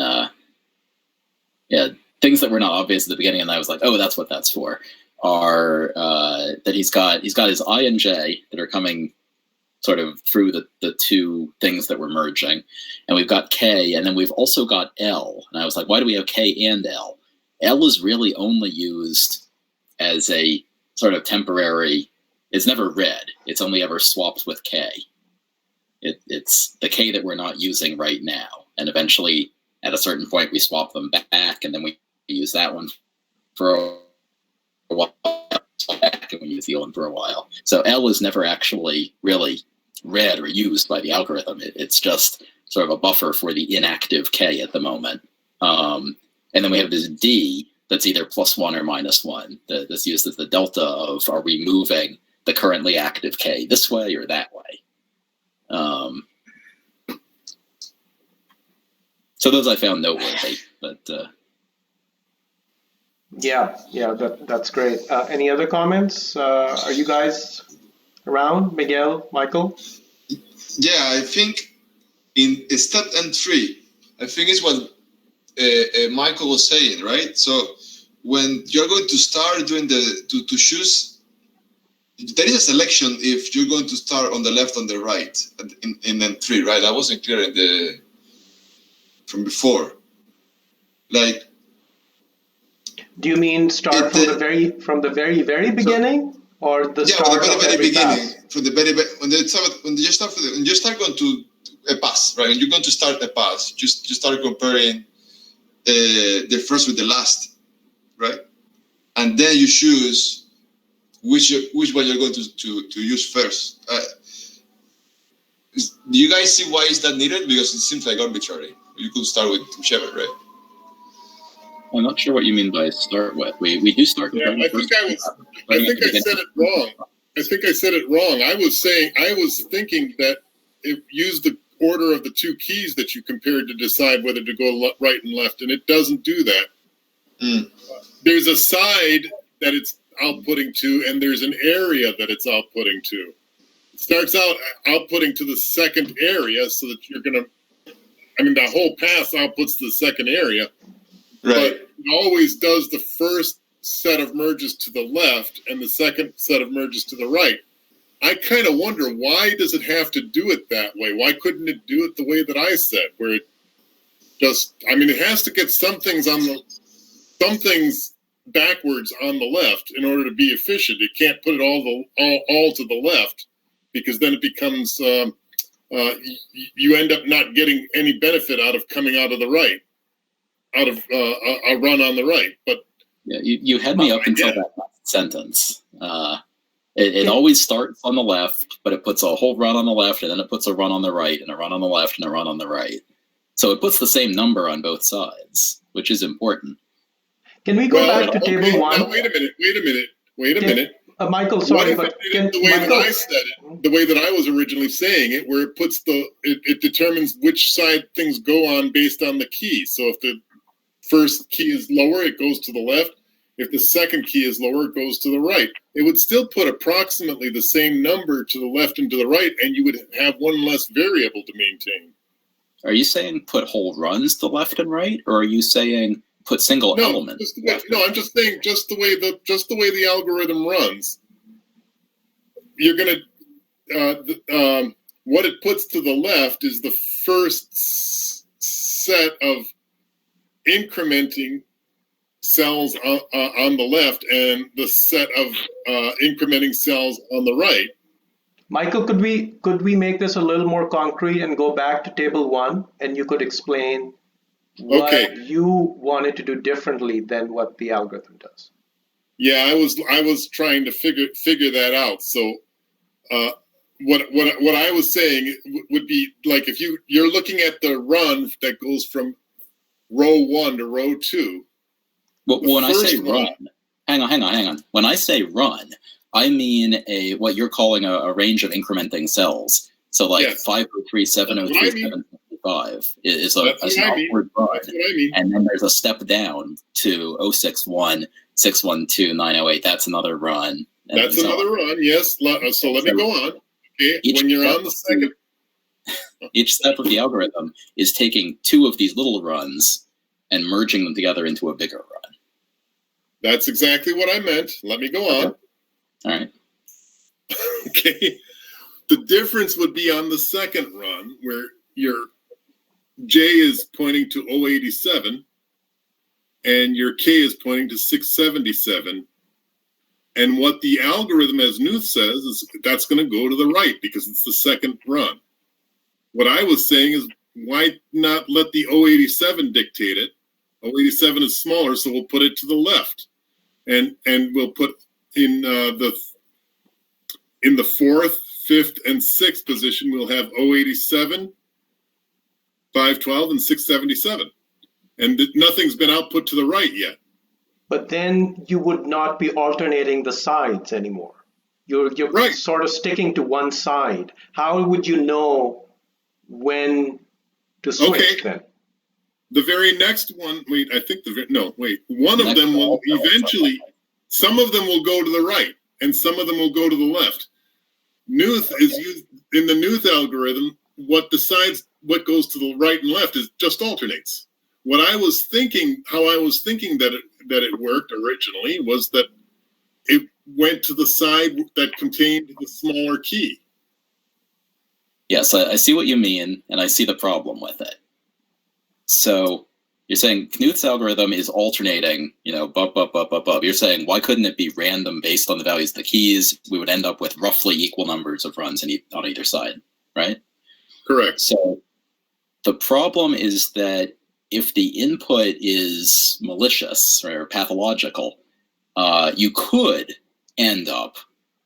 yeah, things that were not obvious at the beginning, and I was like, oh, that's what that's for, are that he's got his I and J that are coming sort of through the two things that we're merging, and we've got K, and then we've also got L, and I was like, why do we have K and L? L is really only used as a sort of temporary, it's never read, it's only ever swapped with K. It's the K that we're not using right now, and eventually at a certain point we swap them back, and then we use that one for a while, back, and we use the old one for a while. So L is never actually really read or used by the algorithm. It's just sort of a buffer for the inactive K at the moment. And then we have this D that's either +1 or -1. That's used as the delta of, are we moving the currently active K this way or that way? So those I found noteworthy, but yeah, that's great. Any other comments? Are you guys around? Miguel, Michael? Yeah, I think in step N3, I think it's what Michael was saying, right? So when you're going to start doing to choose, there is a selection if you're going to start on the left, on the right in N3, right? That wasn't clear from before. Like, do you mean start from the very beginning, or the start from the very beginning, pass? from the very when you start going to a pass, right? And you're going to start a pass. You start comparing the first with the last, right? And then you choose which one you're going to use first. do you guys see why is that needed? Because it seems like arbitrary. You could start with whichever, right? I'm not sure what you mean by start with. We do start with. Yeah, I think I said it wrong. I think I said it wrong. I was thinking that it used the order of the two keys that you compared to decide whether to go right and left, and it doesn't do that. Mm. There's a side that it's outputting to, and there's an area that it's outputting to. It starts out outputting to the second area, so that you're going to, the whole pass outputs to the second area. Right. But it always does the first set of merges to the left and the second set of merges to the right. I kind of wonder, why does it have to do it that way? Why couldn't it do it the way that I said, where it just, it has to get some things backwards on the left in order to be efficient. It can't put it all to the left, because then it becomes, you end up not getting any benefit out of coming out of the right, out of a run on the right. But yeah, you had me up until that last sentence. It always starts on the left, but it puts a whole run on the left, and then it puts a run on the right, and a run on the left, and a run on the right. So it puts the same number on both sides, which is important. Can we go back to table one? Now, wait a minute. Michael, sorry, but the way that I said it, the way that I was originally saying it, where it puts it determines which side things go on based on the key. So if the first key is lower, it goes to the left. If the second key is lower, it goes to the right. It would still put approximately the same number to the left and to the right, and you would have one less variable to maintain. Are you saying put whole runs to left and right, or are you saying put single elements? I'm just saying just the way the algorithm runs. You're gonna what it puts to the left is the first set of incrementing cells on the left, and the set of incrementing cells on the right. Michael, could we make this a little more concrete and go back to table one, and you could explain what you wanted to do differently than what the algorithm does? Yeah, I was trying to figure that out. So what I was saying would be, like, if you're looking at the run that goes from row 1 to row 2. Well, when I say run, hang on. When I say run, I mean what you're calling a range of incrementing cells. So like 503, 703, 755 is an upward run. And then there's a step down to 061, 612, 908. That's another run. That's another run, yes. So let me go on. Okay, when you're on the second. Each step of the algorithm is taking two of these little runs and merging them together into a bigger run. That's exactly what I meant. Let me go on. All right. Okay. The difference would be on the second run, where your J is pointing to 087 and your K is pointing to 677. And what the algorithm, as Knuth says, is that's going to go to the right because it's the second run. What I was saying is, why not let the 087 dictate it? 087 is smaller, so we'll put it to the left, and we'll put in the 4th, 5th, and 6th position. We'll have 087, 512, and 677, and nothing's been output to the right yet. But then you would not be alternating the sides anymore. You're right. Sort of sticking to one side. How would you know when to switch then? The very next one, one of them will eventually, some of them will go to the right, and some of them will go to the left. Knuth is used, in the Knuth algorithm, what decides what goes to the right and left is just alternates. What I was thinking, how I was thinking that it worked originally, was that it went to the side that contained the smaller key. Yes, I see what you mean, and I see the problem with it. So you're saying Knuth's algorithm is alternating, up. You're saying, why couldn't it be random based on the values of the keys? We would end up with roughly equal numbers of runs on either side, right? Correct. So the problem is that if the input is malicious or pathological, you could end up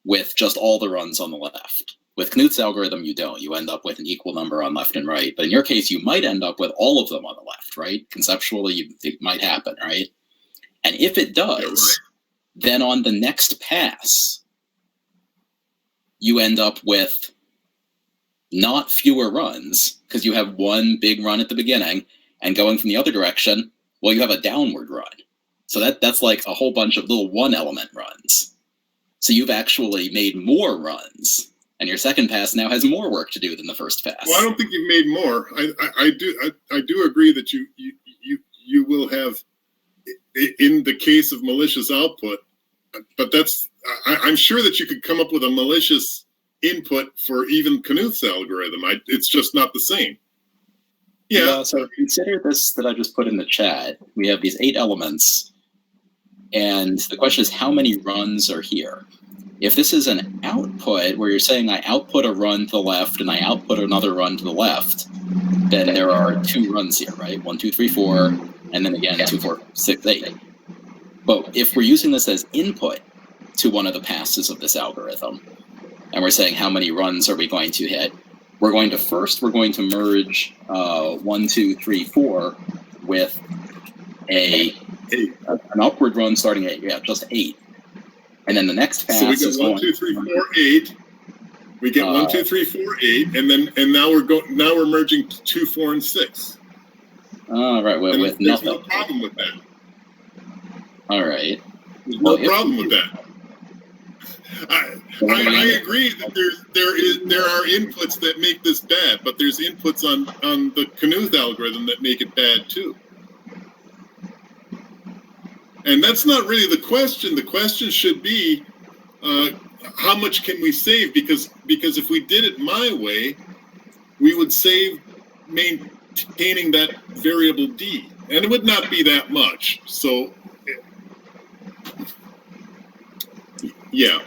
with just all the runs on the left. With Knut's algorithm, you don't. You end up with an equal number on left and right. But in your case, you might end up with all of them on the left, right? Conceptually, it might happen, right? And if it does, then on the next pass, you end up with not fewer runs, because you have one big run at the beginning, and going from the other direction, well, you have a downward run. So that's like a whole bunch of little one-element runs. So you've actually made more runs. And your second pass now has more work to do than the first pass. Well, I don't think you've made more. I do agree that you will have, in the case of malicious output, but I'm sure that you could come up with a malicious input for even Knut's algorithm. It's just not the same. Yeah. So consider this that I just put in the chat. We have these 8 elements, and the question is how many runs are here? If this is an output where you're saying I output a run to the left and I output another run to the left, then there are 2 runs here, right? 1, 2, 3, 4, and then again 2, 4, 6, 8. But if we're using this as input to one of the passes of this algorithm, and we're saying how many runs are we going to hit, we're going to merge 1, 2, 3, 4 with an upward run starting at just 8. And then the next pass is so we get 1, 2, 3, 4, 8. We get 1, 2, 3, 4, 8, and now we're merging 2, 4, and 6. Right, with there's nothing. no problem with that. All right. There's no problem with that. I agree that there are inputs that make this bad, but there's inputs on the Knuth algorithm that make it bad too. And that's not really the question. The question should be, how much can we save? Because if we did it my way, we would save maintaining that variable D, and it would not be that much. So, yeah,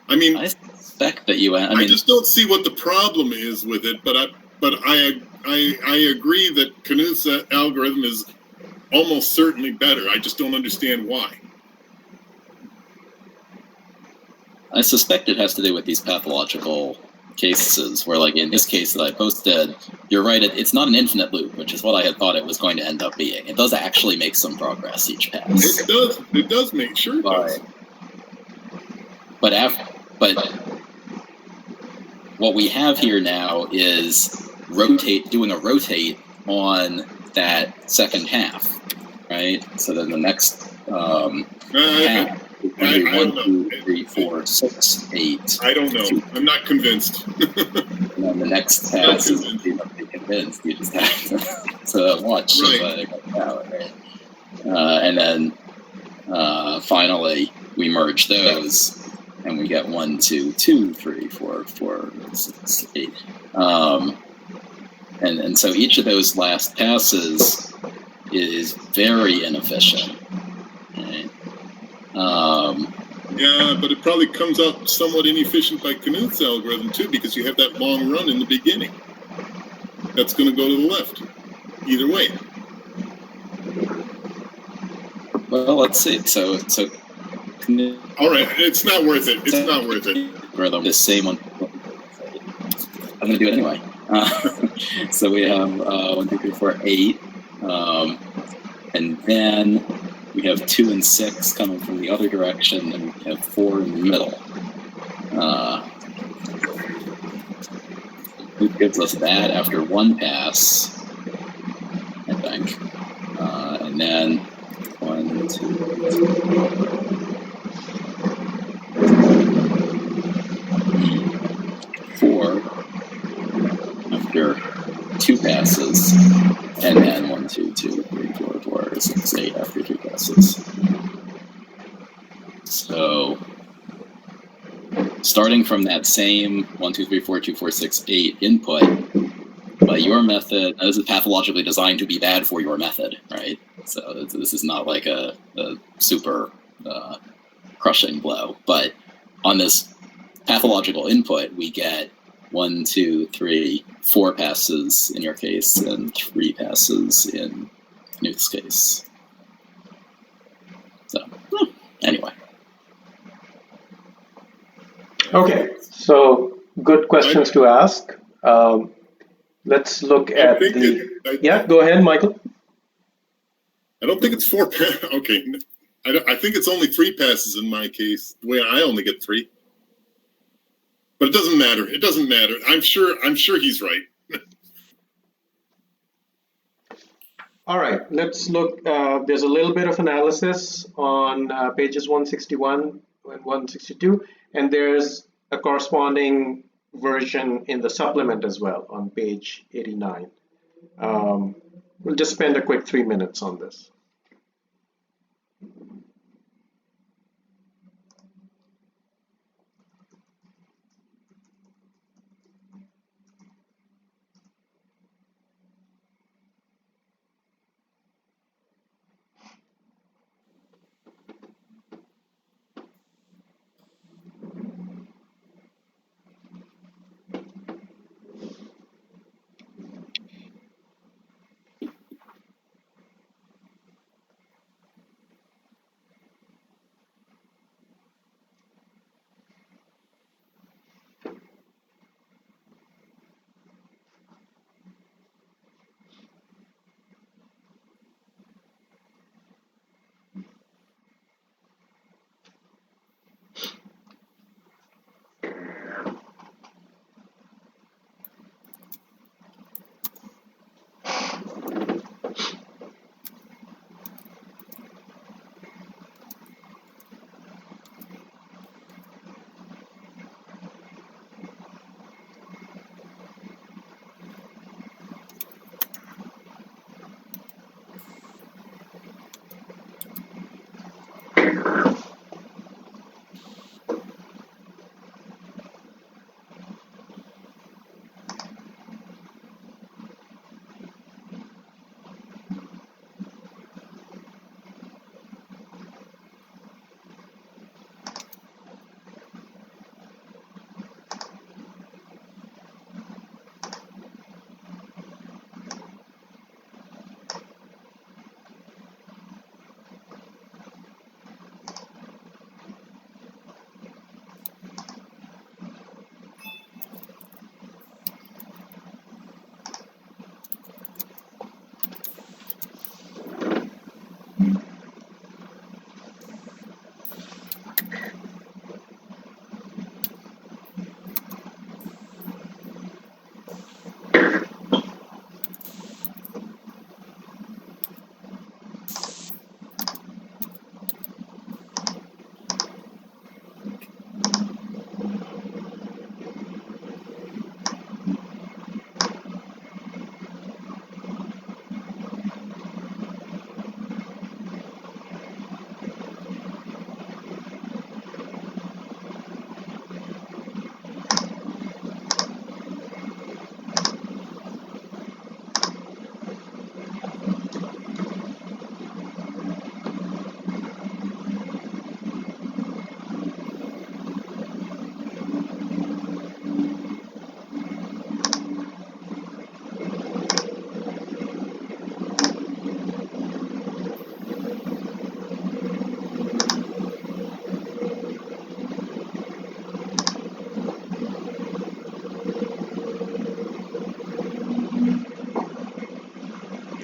I mean, I suspect that you. I just don't see what the problem is with it. But I agree that Knuth's algorithm is almost certainly better. I just don't understand why. I suspect it has to do with these pathological cases where, like in this case that I posted, you're right, it's not an infinite loop, which is what I had thought it was going to end up being. It does actually make some progress each pass. It does make sure it does. But what we have here now is doing a rotate on that second half. Right, so then the next half is going to be 1, 2, 3, 4, 6, 8. I don't know. I'm not convinced. And then the next pass is going to be convinced. You just have to watch it come out, right? And then finally we merge those, and we get 1, 2, 2, 3, 4, 4, 6, 8. And so each of those last passes is very inefficient. Right? Yeah, but it probably comes out somewhat inefficient by Knuth's algorithm too, because you have that long run in the beginning. That's going to go to the left. Either way. Well, let's see. So. All right, it's not worth it. It's not worth it. The same one. I'm going to do it anyway. So we have 1, 2, 3, 4, 8. And then we have 2 and 6 coming from the other direction, and we have 4 in the middle. It gives us that after 1 pass, I think. And then 1, 2, 4 after 2 passes, and then 1, 2, 2, 3, 4, 4, 6, 8 after 2 passes. So starting from that same 1, 2, 3, 4, 2, 4, 6, 8 input, by your method, this is pathologically designed to be bad for your method, right? So this is not like a super crushing blow, but on this pathological input, we get 1, 2, 3, 4 passes in your case, and 3 passes in Knuth's case. So, anyway. Okay, so good questions to ask. Let's look at yeah, go ahead, Michael. I don't think it's 4 passes. Okay. I think it's only 3 passes in my case. The way I only get 3. But it doesn't matter. It doesn't matter. I'm sure he's right. All right, let's look. There's a little bit of analysis on pages 161 and 162, and there's a corresponding version in the supplement as well on page 89. We'll just spend a quick 3 minutes on this.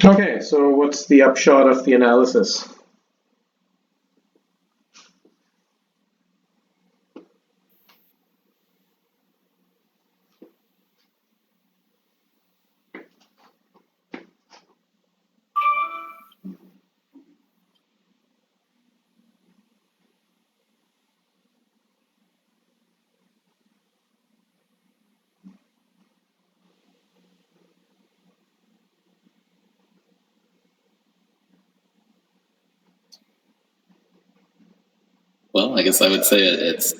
Okay, so what's the upshot of the analysis? Well, I guess I would say it's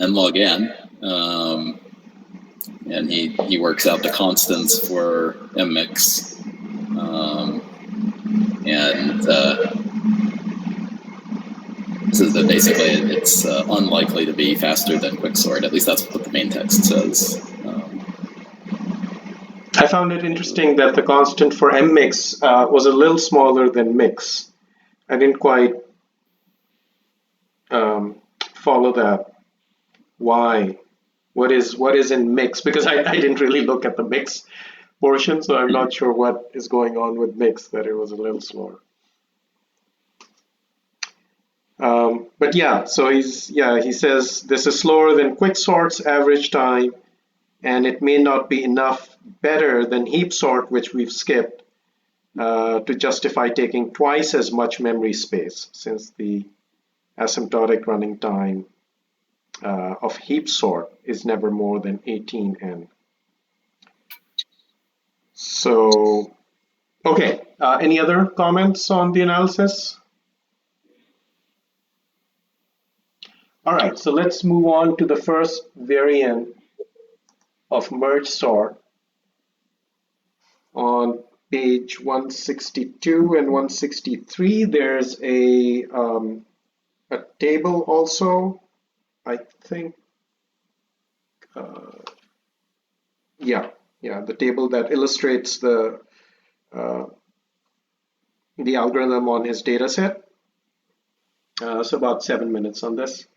n log n, and he works out the constants for MMIX, and says that basically it's unlikely to be faster than Quicksort. At least that's what the main text says. I found it interesting that the constant for MMIX was a little smaller than MIX. I didn't quite follow that. Why? what is in mix, because I didn't really look at the mix portion, so I'm not sure what is going on with mix that it was a little slower. But yeah, so he says this is slower than Quicksort's average time, and it may not be enough better than HeapSort, which we've skipped, to justify taking twice as much memory space, since the asymptotic running time of HeapSort is never more than 18N. So, okay, any other comments on the analysis? All right, so let's move on to the first variant of Mergesort on page 162 and 163. There's a table also, I think. The table that illustrates the algorithm on his data set. So about 7 minutes on this.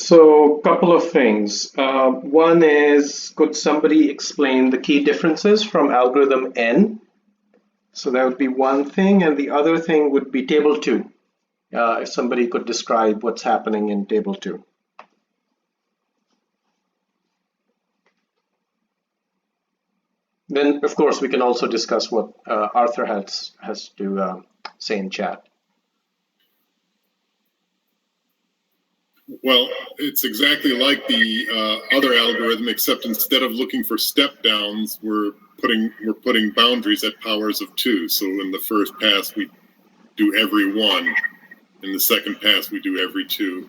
So, couple of things. One is, could somebody explain the key differences from algorithm N? So that would be one thing, and the other thing would be table 2. If somebody could describe what's happening in table 2. Then, of course, we can also discuss what Arthur has to say in chat. Well, it's exactly like the other algorithm, except instead of looking for step downs, we're putting boundaries at powers of 2. So in the first pass we do every 1, in the second pass we do every 2,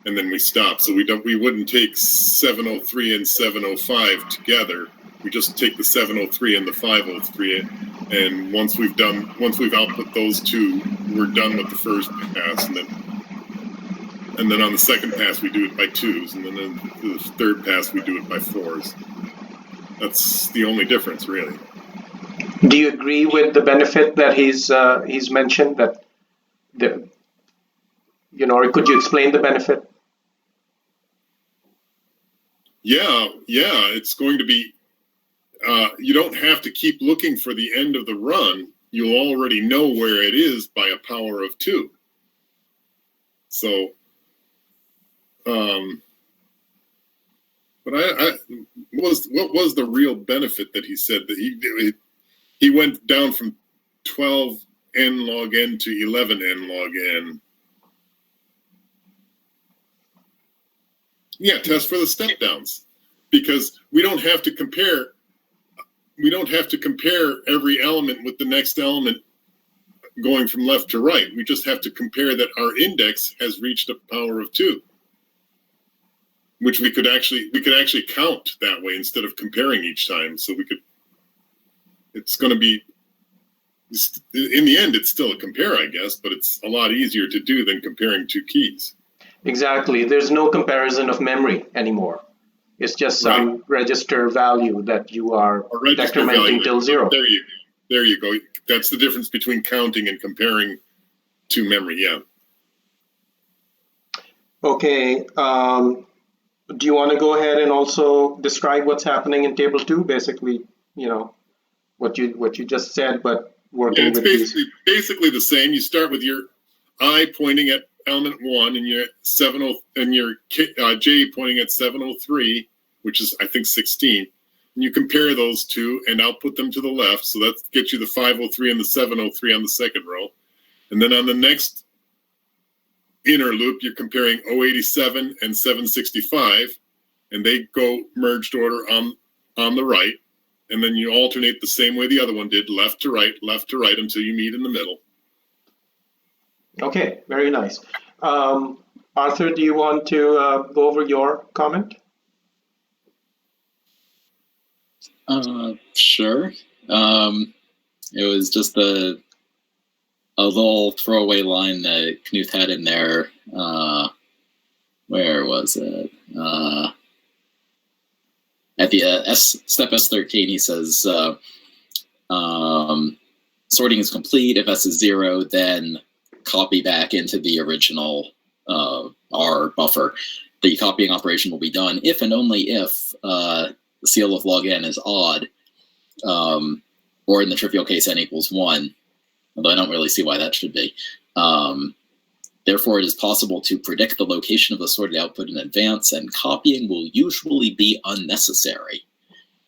and then we stop. So we wouldn't take 703 and 705 together. We just take the 703 and the 503, and once we've output those 2, we're done with the first pass, and then on the second pass we do it by 2s, and then on the third pass we do it by 4s. That's the only difference, really. Do you agree with the benefit that he's mentioned? That or could you explain the benefit? Yeah, it's going to be. You don't have to keep looking for the end of the run. You'll already know where it is by a power of 2. So, but what was the real benefit that he said that he went down from 12 n log n to 11 n log n? Yeah, test for the step downs, because we don't have to compare. We don't have to compare every element with the next element going from left to right. We just have to compare that our index has reached a power of 2, which we could actually count that way instead of comparing each time. So it's going to be, in the end, it's still a compare, I guess, but it's a lot easier to do than comparing 2 keys. Exactly. There's no comparison of memory anymore. It's just some register value that you are decrementing till 0. There you go. That's the difference between counting and comparing to memory. Yeah. Okay. Do you want to go ahead and also describe what's happening in table 2? Basically, what you just said, but working with these. Basically the same. You start with your I pointing at element 1, and your J pointing at 703, which is I think 16. And you compare those 2 and output them to the left. So that gets you the 503 and the 703 on the second row. And then on the next inner loop, you're comparing 087 and 765, and they go merged order on the right. And then you alternate the same way the other one did, left to right, until you meet in the middle. Okay, very nice. Arthur, do you want to go over your comment? Sure. It was just a little throwaway line that Knut had in there. Where was it? At the step S13, he says, sorting is complete. If S is 0, then copy back into the original R buffer. The copying operation will be done if and only if the CL of log n is odd, or in the trivial case n equals 1, although I don't really see why that should be. Therefore, it is possible to predict the location of the sorted output in advance, and copying will usually be unnecessary.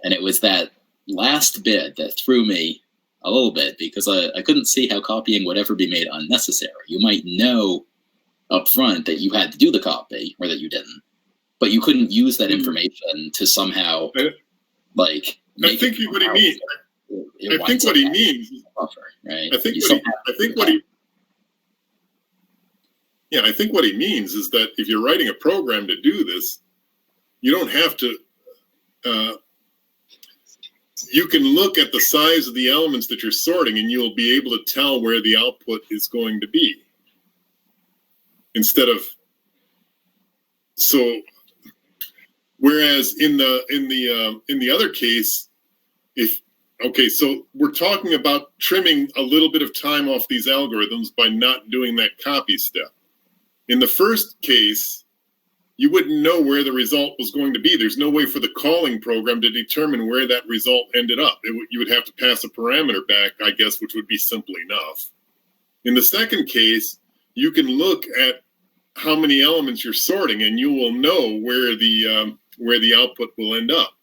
And it was that last bit that threw me a little bit, because I couldn't see how copying would ever be made unnecessary. You might know up front that you had to do the copy, or that you didn't, but you couldn't use that information to somehow, like, I think what he means. I think what he means. Buffer, right? I think what he means is that if you're writing a program to do this, you don't have to. You can look at the size of the elements that you're sorting, and you'll be able to tell where the output is going to be. Instead of, so, whereas in the other case, so we're talking about trimming a little bit of time off these algorithms by not doing that copy step. In the first case, you wouldn't know where the result was going to be. There's no way for the calling program to determine where that result ended up. You would have to pass a parameter back, I guess, which would be simple enough. In the second case, you can look at how many elements you're sorting, and you will know where the output will end up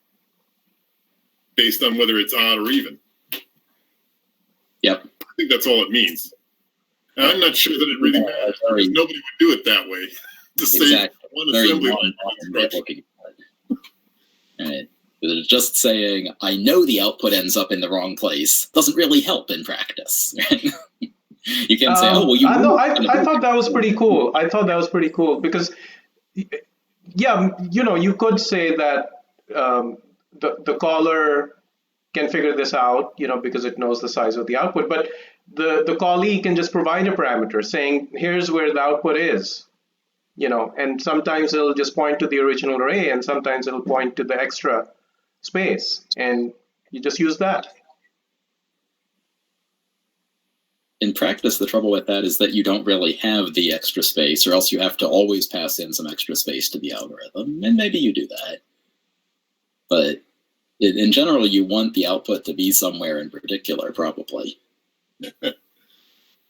based on whether it's odd or even. Yep. I think that's all it means. And I'm not sure that it really matters, because nobody would do it that way. To say one assembly line instruction. Right. Just saying, I know the output ends up in the wrong place doesn't really help in practice. Right? You can say, oh, well, you. I thought that was pretty cool. I thought that was pretty cool because, yeah, you could say that the caller can figure this out, because it knows the size of the output, but the callee can just provide a parameter saying, here's where the output is, and sometimes it'll just point to the original array, and sometimes it'll point to the extra space, and you just use that. In practice, the trouble with that is that you don't really have the extra space, or else you have to always pass in some extra space to the algorithm, and maybe you do that. But in general, you want the output to be somewhere in particular, probably.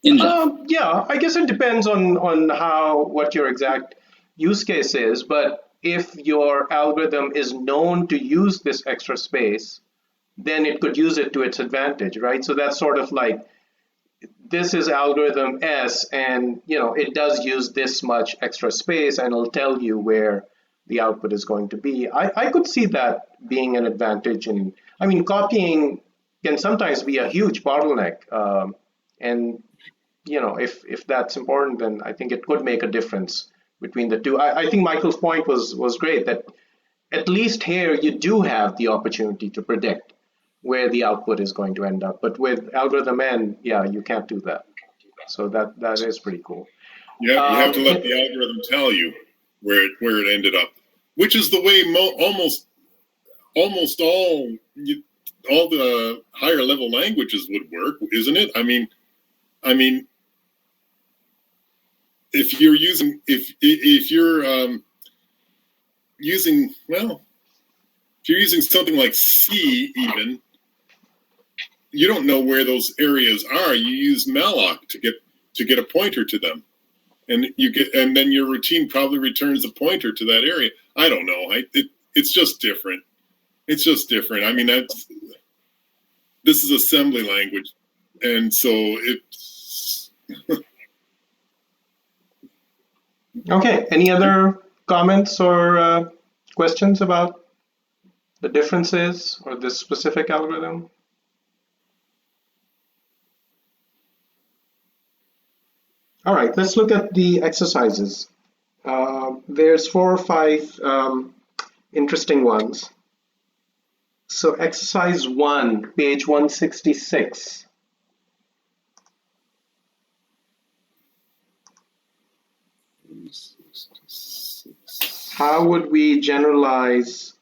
Yeah, I guess it depends on what your exact use case is, but if your algorithm is known to use this extra space, then it could use it to its advantage, right? So that's sort of like, this is algorithm S, and it does use this much extra space, and it'll tell you where the output is going to be. I could see that being an advantage, and I mean, copying can sometimes be a huge bottleneck, and if that's important, then I think it could make a difference between the two. I think Michael's point was great, that at least here you do have the opportunity to predict where the output is going to end up. But with algorithm N, yeah, you can't do that. So that is pretty cool. Yeah, you have to let the algorithm tell you where it ended up, which is the way almost all the higher level languages would work, isn't it? I mean, if you're using something like C, even, you don't know where those areas are. You use malloc to get a pointer to them, and then your routine probably returns a pointer to that area. I don't know. It's just different. It's just different. I mean, this is assembly language, and so it's. Okay. Any other comments or questions about the differences or this specific algorithm? All right, let's look at the exercises. There's 4 or 5 interesting ones. So exercise 1, page 166. How would we generalize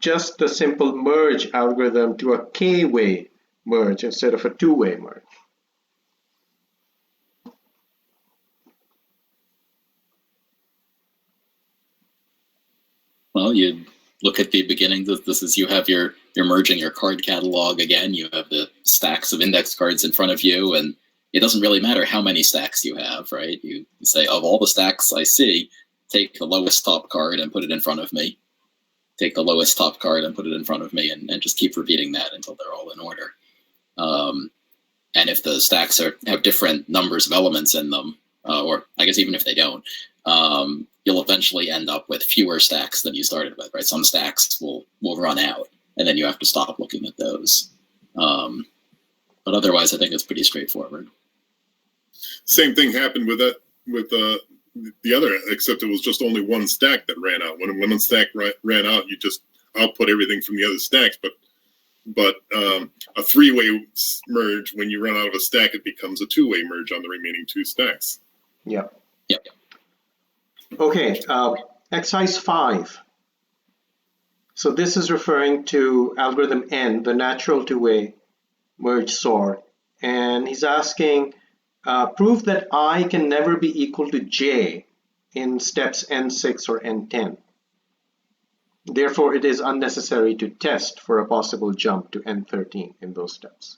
just a simple merge algorithm to a k-way merge instead of a 2-way merge? Well, you look at the beginning. This is, you have you're merging your card catalog again. You have the stacks of index cards in front of you, and it doesn't really matter how many stacks you have, right? You say, of all the stacks I see, take the lowest top card and put it in front of me. Take the lowest top card and put it in front of me, and just keep repeating that until they're all in order. And if the stacks have different numbers of elements in them, or I guess even if they don't, you'll eventually end up with fewer stacks than you started with, right? Some stacks will run out, and then you have to stop looking at those. But otherwise, I think it's pretty straightforward. Same thing happened with the other, except it was just only one stack that ran out. When one stack ran out, you just output everything from the other stacks. But a 3-way merge, when you run out of a stack, it becomes a 2-way merge on the remaining 2 stacks. Yeah. Yep. Okay, exercise 5. So this is referring to algorithm N, the natural 2-way merge sort. And he's asking, prove that I can never be equal to J in steps N6 or N10. Therefore, it is unnecessary to test for a possible jump to N13 in those steps.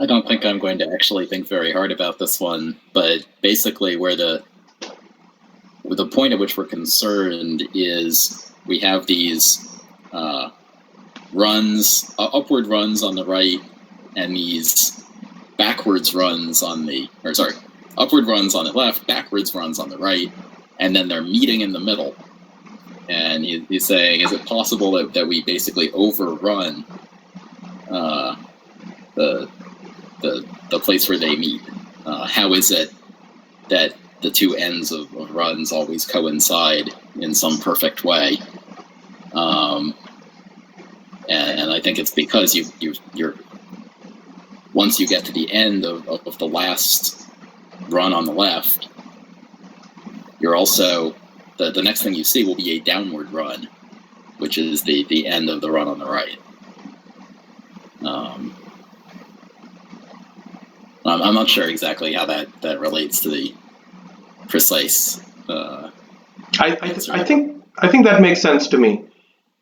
I don't think I'm going to actually think very hard about this one, but basically where the point at which we're concerned is we have these runs, upward runs on the right, and these backwards runs on the, or sorry, upward runs on the left, backwards runs on the right, and then they're meeting in the middle. And he's saying, is it possible that we basically overrun the place where they meet? How is it that the two ends of runs always coincide in some perfect way? And I think it's because you're once you get to the end of the last run on the left, you're also the next thing you see will be a downward run, which is the end of the run on the right. I'm not sure exactly how that relates to the precise. I think that makes sense to me.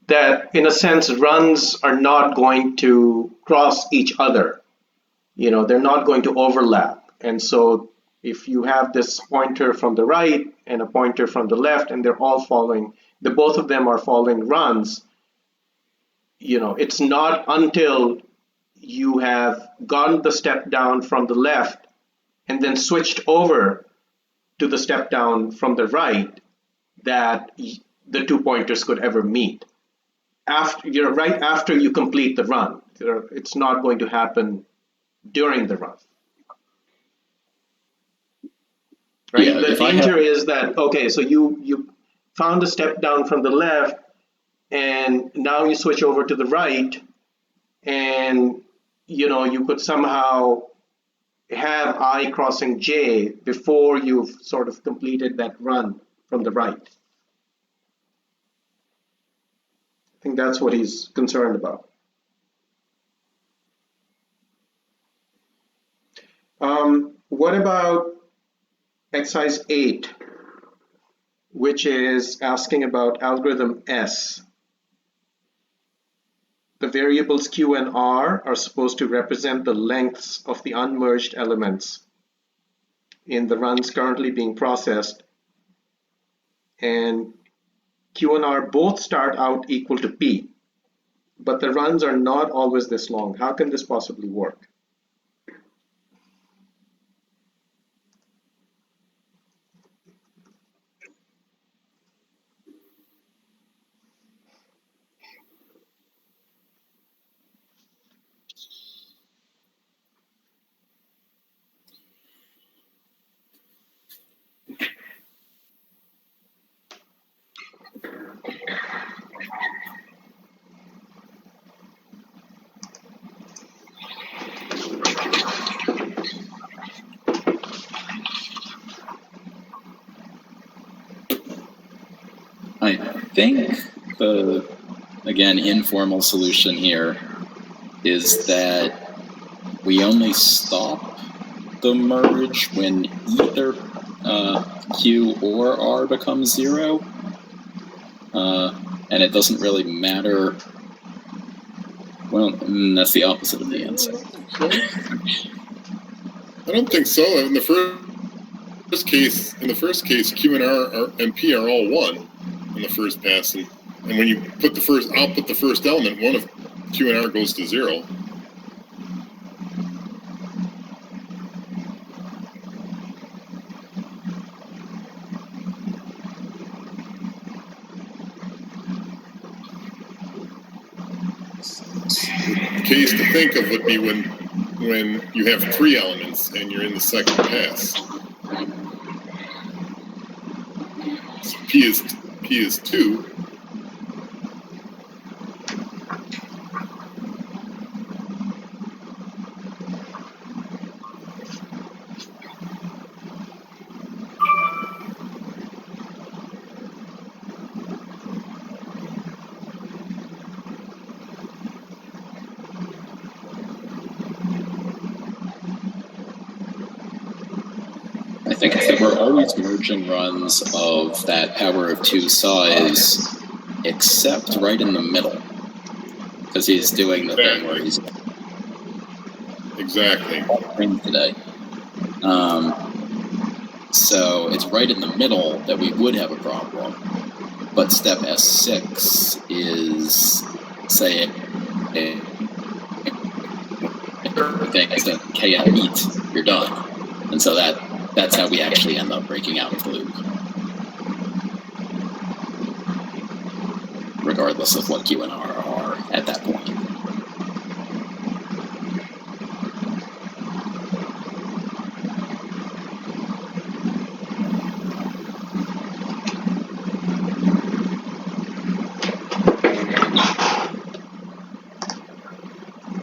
That in a sense, runs are not going to cross each other. You know, they're not going to overlap. And so if you have this pointer from the right and a pointer from the left, and they're all following, both of them are following runs, you know, it's not until you have gotten the step down from the left and then switched over to the step down from the right that the two pointers could ever meet. Right after you complete the run. It's not going to happen during the run. Right? Yeah, the danger is that, okay, so you found a step down from the left, and now you switch over to the right, and you know, you could somehow have I crossing J before you've sort of completed that run from the right. I think that's what he's concerned about. What about exercise 8, which is asking about algorithm S? The variables Q and R are supposed to represent the lengths of the unmerged elements in the runs currently being processed, and Q and R both start out equal to P, but the runs are not always this long. How can this possibly work? I think the, again, informal solution here is that we only stop the merge when either Q or R becomes 0, and it doesn't really matter. Well, that's the opposite of the answer. I don't think so. In the first case, Q and R and P are all 1 in the first pass, and when you put the first output, the first element, one of Q and R goes to 0. The case to think of would be when you have 3 elements and you're in the second pass. P is 2. I think that we're always merging runs of that power of 2 size, except right in the middle, because he's doing the thing where he's exactly today. So it's right in the middle that we would have a problem. But step S6 is saying things that KM meet, you're done. And so that's how we actually end up breaking out of the loop. Regardless of what Q and R are at that point.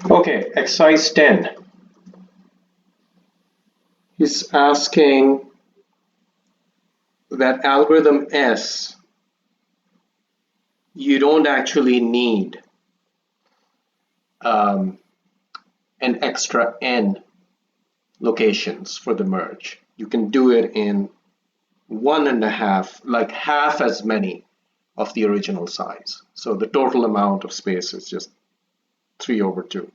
Okay, exercise 10. He's asking that algorithm S, you don't actually need an extra n locations for the merge. You can do it in 1.5, like half as many of the original size. So the total amount of space is just 3/2.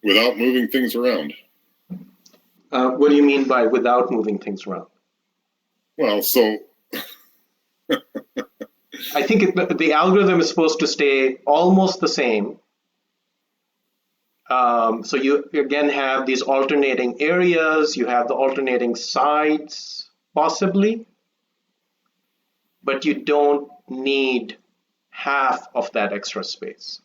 without moving things around. What do you mean by without moving things around? Well, so I think the algorithm is supposed to stay almost the same. So you again have these alternating areas, you have the alternating sides possibly, but you don't need half of that extra space.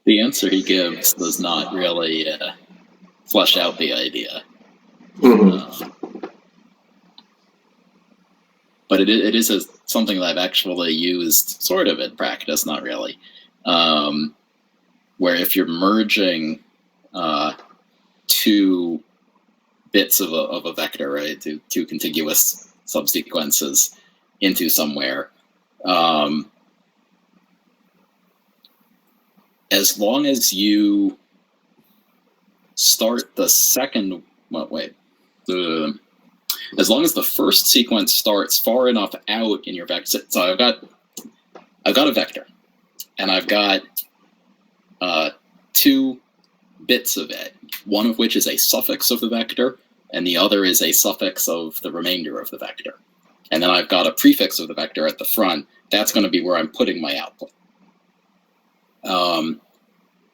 The answer he gives does not really flesh out the idea. But it is something that I've actually used sort of in practice, not really. Where if you're merging 2 bits of a vector, right, two contiguous subsequences into somewhere, as long as you start the second, as long as the first sequence starts far enough out in your vector. So I've got a vector, and I've got 2 bits of it, one of which is a suffix of the vector, and the other is a suffix of the remainder of the vector. And then I've got a prefix of the vector at the front. That's going to be where I'm putting my output.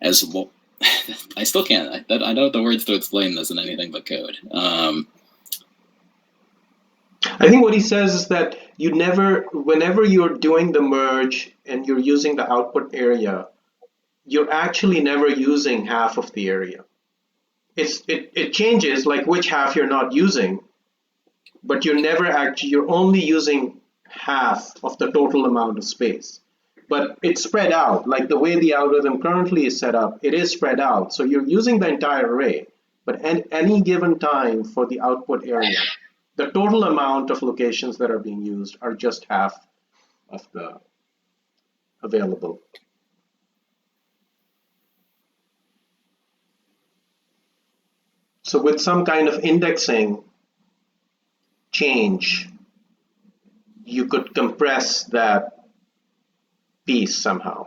As well, I still can't. I don't have the words to explain this in anything but code. I think what he says is that whenever you're doing the merge and you're using the output area, you're actually never using half of the area. It changes like which half you're not using, but you're only using half of the total amount of space. But it's spread out, like the way the algorithm currently is set up, it is spread out. So you're using the entire array, but at any given time for the output area, the total amount of locations that are being used are just half of the available. So with some kind of indexing change, you could compress that piece somehow.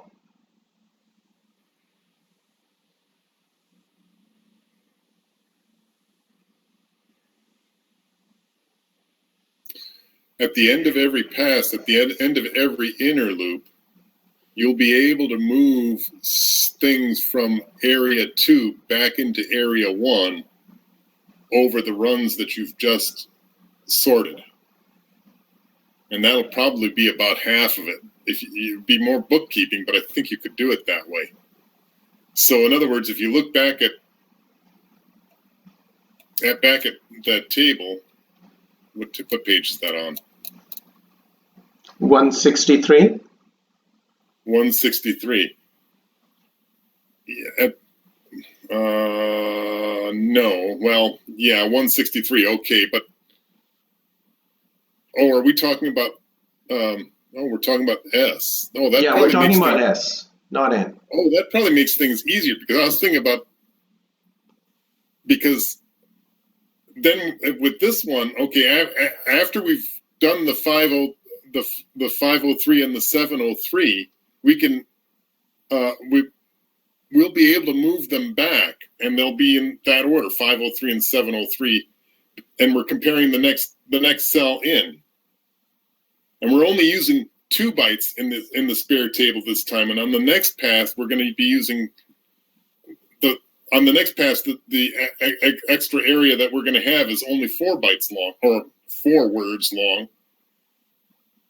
at the end of every pass, at the end of every inner loop, you'll be able to move things from area 2 back into area 1 over the runs that you've just sorted. And that'll probably be about half of it. If you'd be more bookkeeping, but I think you could do it that way. So in other words, if you look back at that table, what page is that on? 163. 163. Yeah, no. Well, yeah, 163. Okay, but are we talking about? We're talking about S. Oh, that Yeah, we're talking about S, not N. Oh, that probably makes things easier because I was thinking about because then with this one, okay, after we've done the 503 and the 703, we can we'll be able to move them back, and they'll be in that order, 503 and 703, and we're comparing the next cell in, and we're only using 2 bytes in the spare table this time, and on the next pass we're going to be using the extra area that we're going to have is only 4 bytes long, or 4 words long,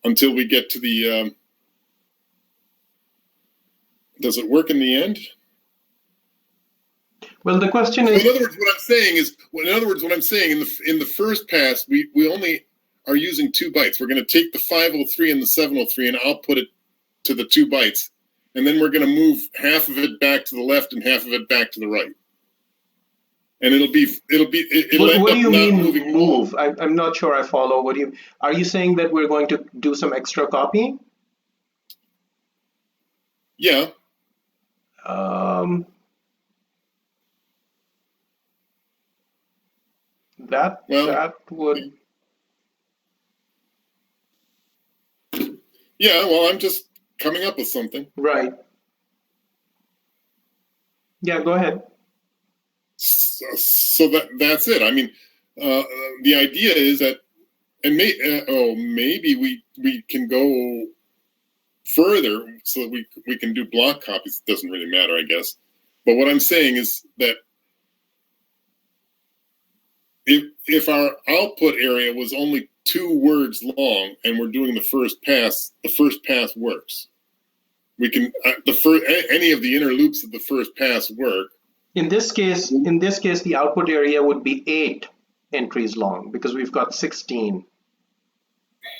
until we get to the does it work in the end? Well, the question is. In other words, what I'm saying in the first pass, we only are using 2 bytes. We're going to take the 503 and the 703 and output it to the 2 bytes, and then we're going to move half of it back to the left and half of it back to the right. And it'll What do you mean move? I'm not sure I follow. Are you saying that we're going to do some extra copying? Yeah. That would. Yeah, well, I'm just coming up with something. Right. Yeah, go ahead. So that's it. I mean, the idea is that, and maybe we can go further so that we can do block copies. It doesn't really matter, I guess. But what I'm saying is that if our output area was only 2 words long and we're doing the first pass works. We can any of the inner loops of the first pass work. In this case, the output area would be 8 entries long because we've got 16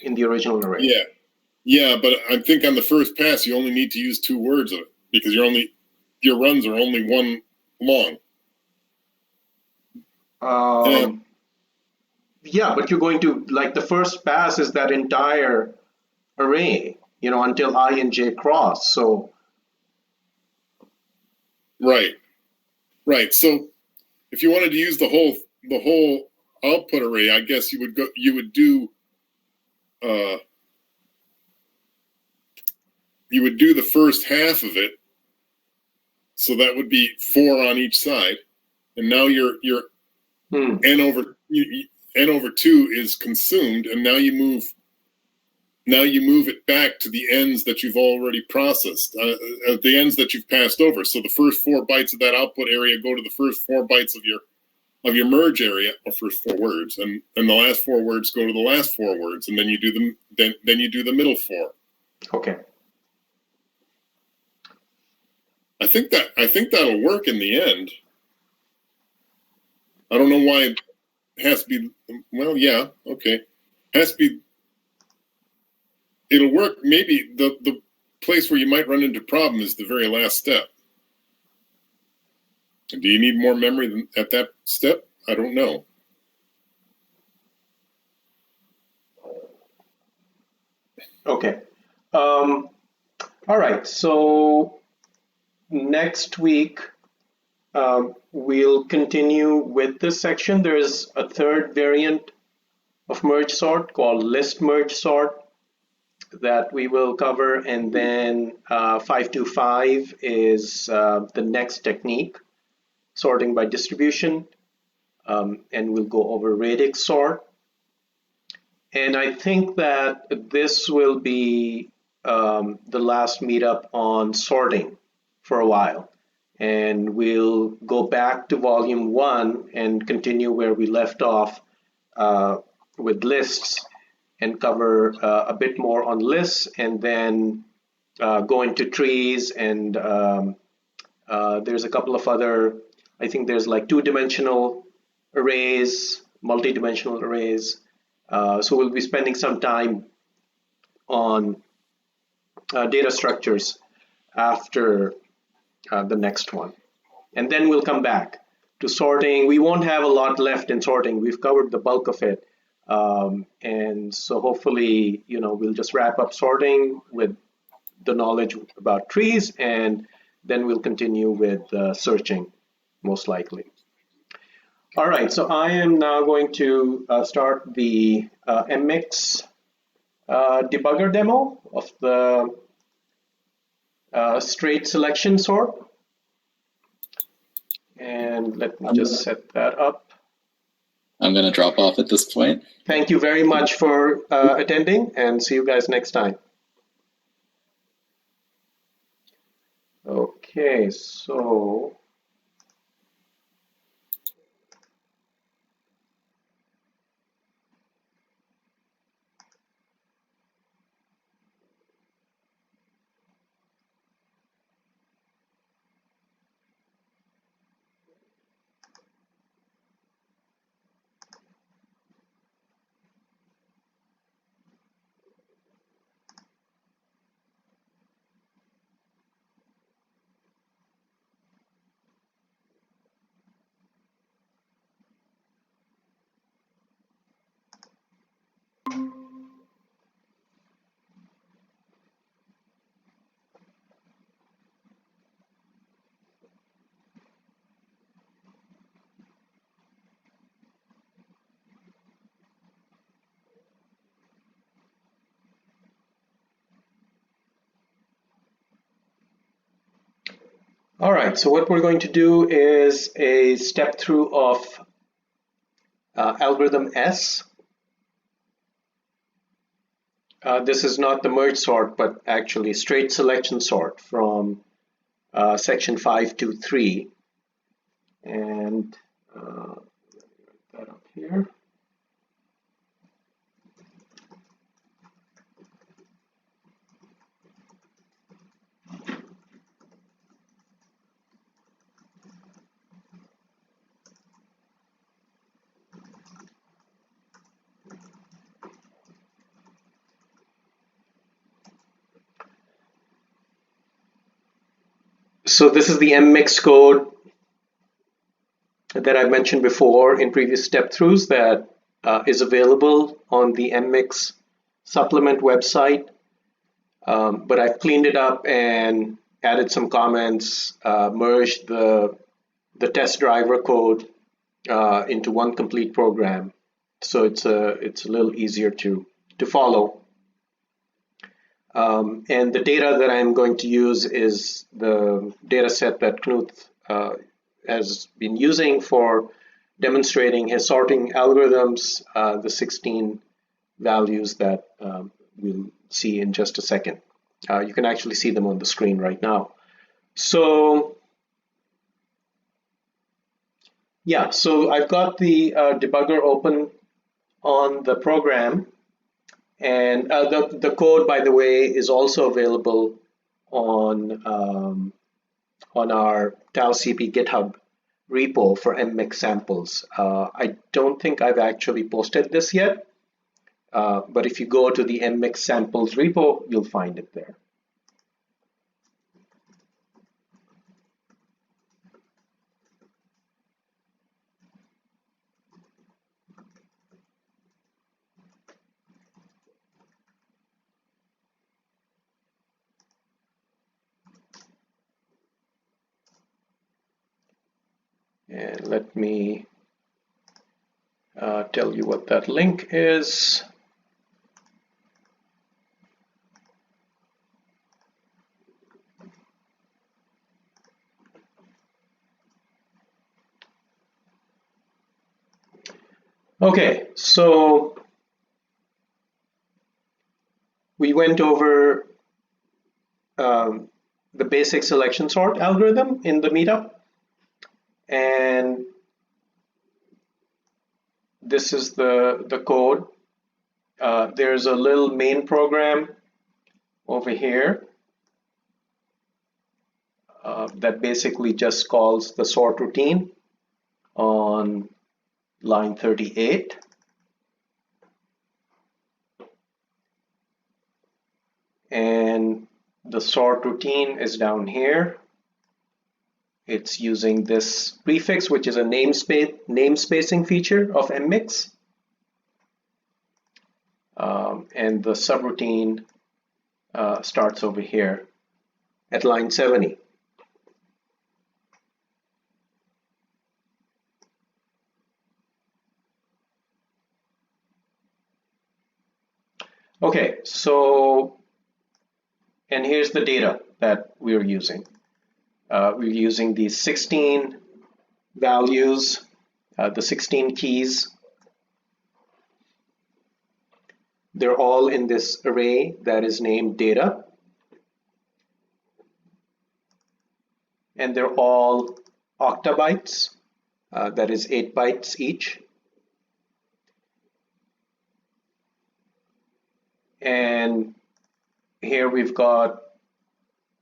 in the original array. Yeah, but I think on the first pass you only need to use 2 words of it because your runs are only 1 long. Yeah, but you're going to, like, the first pass is that entire array, until I and j cross. So. Right. So if you wanted to use the whole output array, I guess you would do the first half of it. So that would be 4 on each side, and now your n over 2 is consumed, and now you move it back to the ends that you've already processed, the ends that you've passed over. So the first 4 bytes of that output area go to the first 4 bytes of your merge area, or first 4 words, and the last 4 words go to the last 4 words, and then you do the middle 4. Okay. I think that'll work in the end. I don't know why it has to be. Well, yeah, okay, has to be. It'll work. Maybe the place where you might run into problem is the very last step. Do you need more memory at that step? I don't know. Okay. All right. So next week we'll continue with this section. There is a third variant of merge sort called list merge sort that we will cover, and then 525 is the next technique, sorting by distribution, and we'll go over Radix sort. And I think that this will be the last meetup on sorting for a while. And we'll go back to volume 1 and continue where we left off with lists and cover a bit more on lists, and then go into trees, and there's a couple of other, I think there's like two-dimensional arrays, multi-dimensional arrays. So we'll be spending some time on data structures after the next one. And then we'll come back to sorting. We won't have a lot left in sorting. We've covered the bulk of it. And so hopefully, we'll just wrap up sorting with the knowledge about trees, and then we'll continue with searching, most likely. All right, so I am now going to start the MMIX debugger demo of the straight selection sort. And let me just set that up. I'm going to drop off at this point. Thank you very much for attending, and see you guys next time. Okay, so all right, so what we're going to do is a step through of algorithm S. This is not the merge sort, but actually straight selection sort from section 523. And let me write that up here. So this is the MMIX code that I mentioned before in previous step-throughs that is available on the MMIX Supplement website. But I've cleaned it up and added some comments, merged the test driver code into one complete program. So it's a little easier to follow. And the data that I'm going to use is the data set that Knut has been using for demonstrating his sorting algorithms, the 16 values that we'll see in just a second. You can actually see them on the screen right now. So yeah, so I've got the debugger open on the program. And the code, by the way, is also available on our TAOCP GitHub repo for MMIX samples. I don't think I've actually posted this yet, but if you go to the MMIX samples repo, you'll find it there. And let me tell you what that link is. Okay, so went over the basic selection sort algorithm in the meetup, and this is the code. There's a little main program over here that basically just calls the sort routine on line 38. And the sort routine is down here. It's using this prefix, which is a namespacing feature of MMIX. And the subroutine starts over here at line 70. Okay, so, and here's the data that we're using. We're using these 16 values, the 16 keys. They're all in this array that is named data. And they're all octabytes, that is 8 bytes each. And here we've got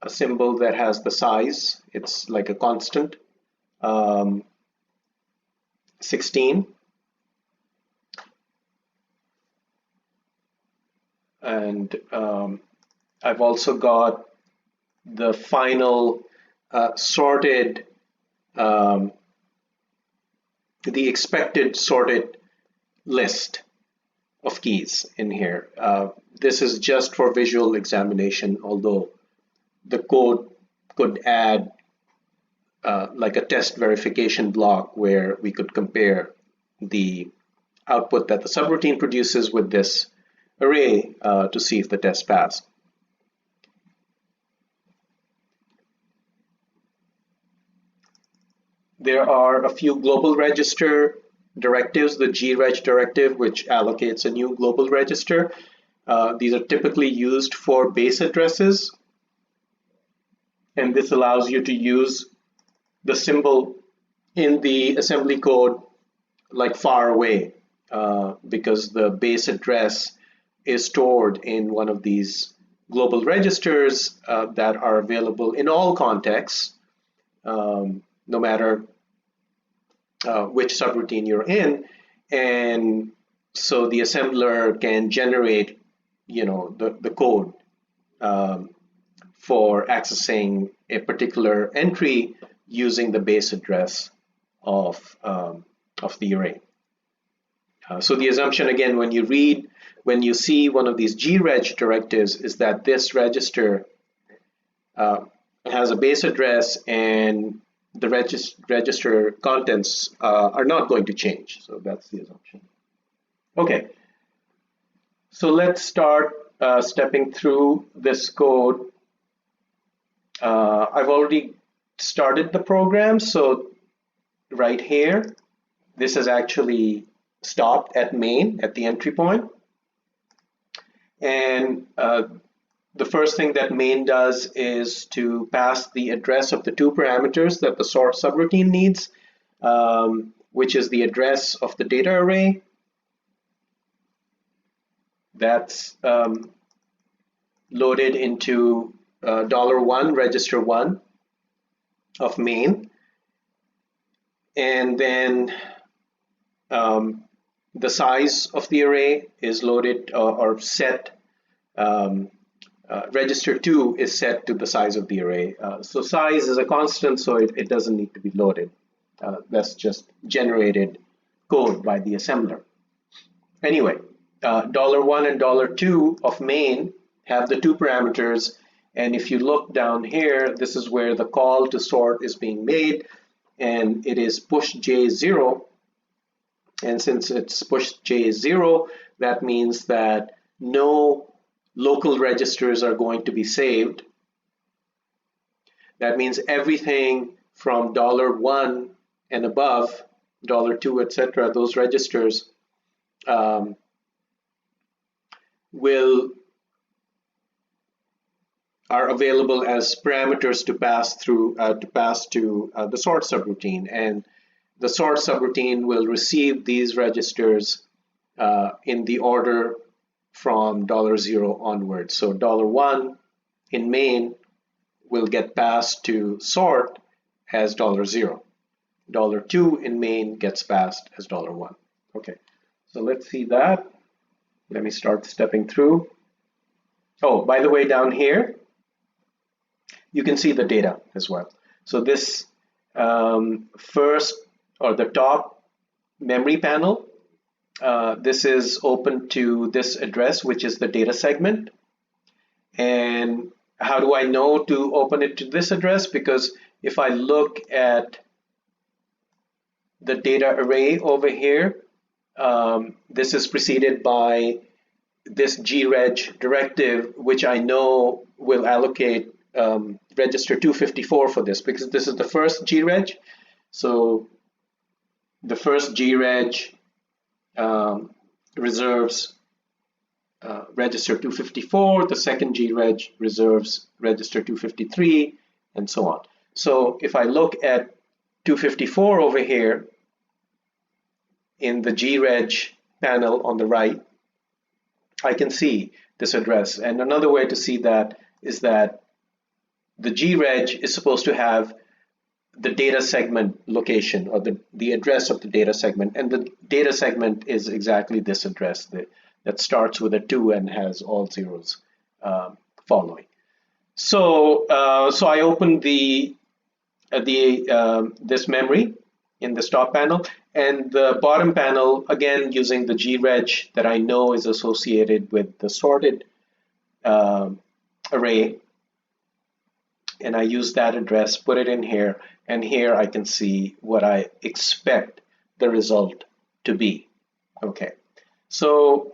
a symbol that has the size. It's like a constant, 16. And I've also got the final sorted, the expected sorted list of keys in here. This is just for visual examination, although the code could add like a test verification block where we could compare the output that the subroutine produces with this array to see if the test passed. There are a few global register directives, the greg directive, which allocates a new global register. These are typically used for base addresses, and this allows you to use the symbol in the assembly code like far away, because the base address is stored in one of these global registers that are available in all contexts, no matter which subroutine you're in. And so the assembler can generate, the code for accessing a particular entry using the base address of the array. So the assumption, again, when you see one of these greg directives, is that this register has a base address and the register contents are not going to change. So that's the assumption. Okay, so let's start stepping through this code. I've already started the program, so right here, this is actually stopped at main, at the entry point. And the first thing that main does is to pass the address of the two parameters that the sort subroutine needs, which is the address of the data array. That's loaded into $1 register 1 of main. And then the size of the array is loaded or set. Register 2 is set to the size of the array. So size is a constant, so it doesn't need to be loaded. That's just generated code by the assembler. Anyway, $1 and $2 of main have the two parameters. And if you look down here, this is where the call to sort is being made, and it is push J0. And since it's push J0, that means that no local registers are going to be saved. That means everything from $1 and above, $2, etc., those registers will are available as parameters to pass through to the sort subroutine, and the sort subroutine will receive these registers in the order from $0 onwards. So $1 in main will get passed to sort as $0. $2 in main gets passed as $1. Okay, so let's see that. Let me start stepping through. Oh, by the way, down here, you can see the data as well. So this first, or the top memory panel, this is open to this address, which is the data segment. And how do I know to open it to this address? Because if I look at the data array over here, this is preceded by this greg directive, which I know will allocate register 254 for this, because this is the first greg. So the first greg reserves register 254, the second greg reserves register 253, and so on. So if I look at 254 over here in the greg panel on the right, I can see this address. And another way to see that is that the greg is supposed to have the data segment location, or the address of the data segment, and the data segment is exactly this address that starts with a 2 and has all zeros following. So so I opened this memory in the top panel, and the bottom panel, again using the greg that I know is associated with the sorted array, and I use that address, put it in here, and here I can see what I expect the result to be. Okay, so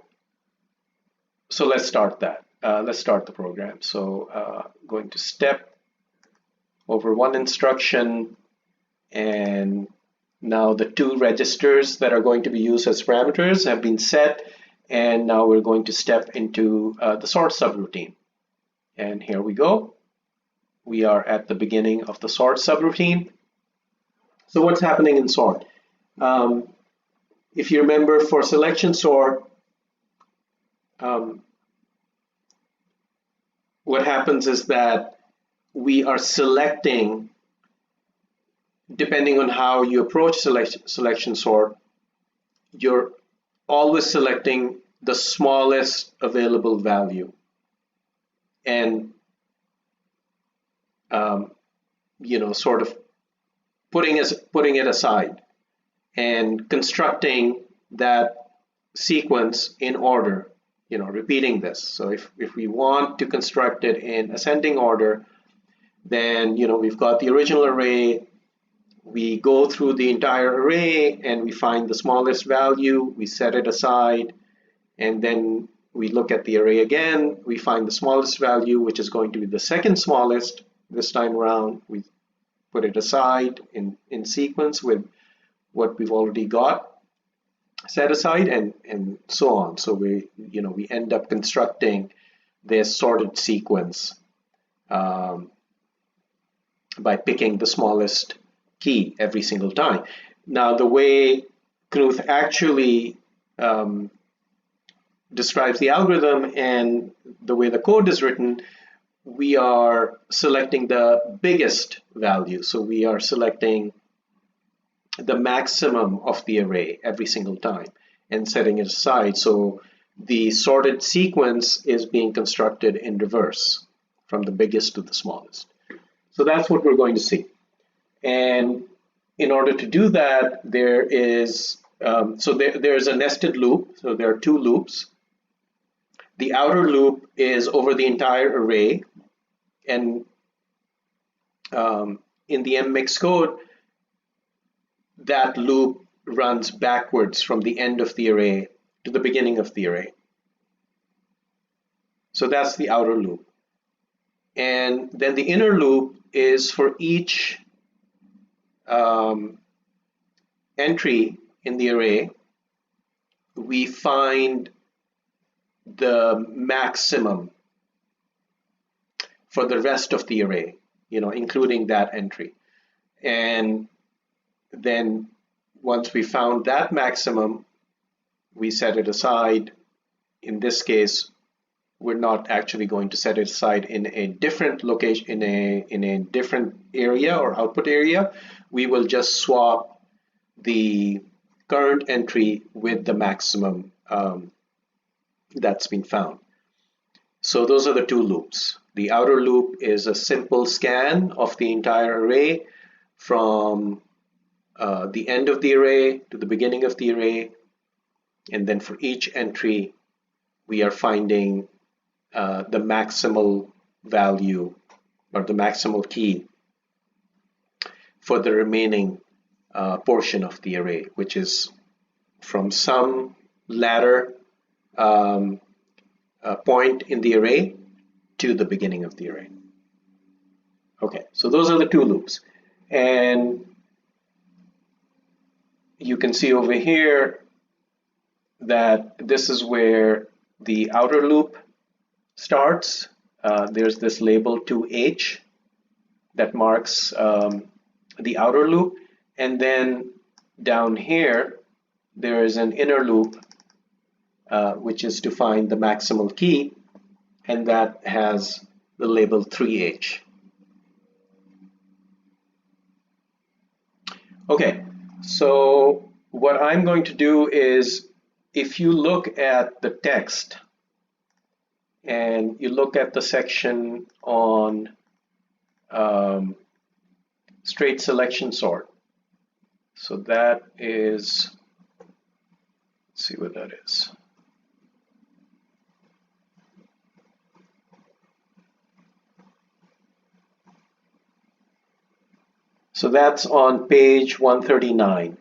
let's start that. Let's start the program. So going to step over one instruction, and now the 2 registers that are going to be used as parameters have been set, and now we're going to step into the sort subroutine. And here we go. We are at the beginning of the sort subroutine. So what's happening in sort? If you remember, for selection sort, what happens is that we are selecting, depending on how you approach selection sort, you're always selecting the smallest available value, and you know, sort of putting it aside and constructing that sequence in order, you know, repeating this. So if we want to construct it in ascending order, then, you know, we've got the original array, we go through the entire array and we find the smallest value, we set it aside, and then we look at the array again, we find the smallest value, which is going to be the second smallest. This time around, we put it aside in sequence with what we've already got set aside, and so on. So we end up constructing this sorted sequence by picking the smallest key every single time. Now, the way Knuth actually describes the algorithm and the way the code is written, we are selecting the biggest value. So we are selecting the maximum of the array every single time and setting it aside. So the sorted sequence is being constructed in reverse from the biggest to the smallest. So that's what we're going to see. And in order to do that, there is there's a nested loop. So there are 2 loops. The outer loop is over the entire array, and in the MMIX code, that loop runs backwards from the end of the array to the beginning of the array. So that's the outer loop. And then the inner loop is for each entry in the array, we find the maximum for the rest of the array, including that entry. And then once we found that maximum, we set it aside. In this case, we're not actually going to set it aside in a different location, in a different area or output area. We will just swap the current entry with the maximum that's been found. So those are the two loops. The outer loop is a simple scan of the entire array from the end of the array to the beginning of the array. And then for each entry, we are finding the maximal value or the maximal key for the remaining portion of the array, which is from some ladder point in the array to the beginning of the array. Okay, so those are the two loops. And you can see over here that this is where the outer loop starts. There's this label 2H that marks the outer loop. And then down here, there is an inner loop, which is to find the maximal key, and that has the label 3H. Okay, so what I'm going to do is, if you look at the text and you look at the section on straight selection sort, so that is, let's see what that is. So that's on page 139.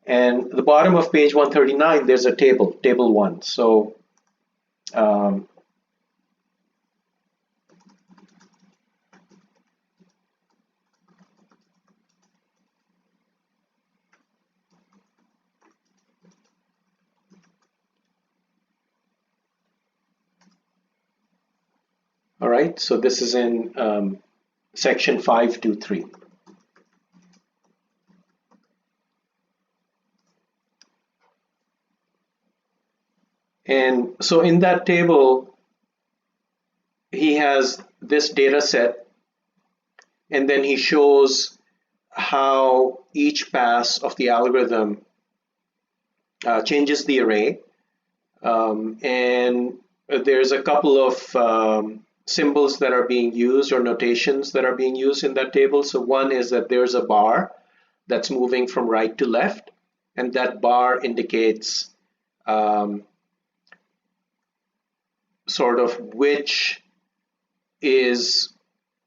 And the bottom of page 139, there's a table, table 1. So all right, so this is in section 523. And so in that table, he has this data set, and then he shows how each pass of the algorithm changes the array. And there's a couple of symbols that are being used, or notations that are being used in that table. So one is that there's a bar that's moving from right to left, and that bar indicates sort of which is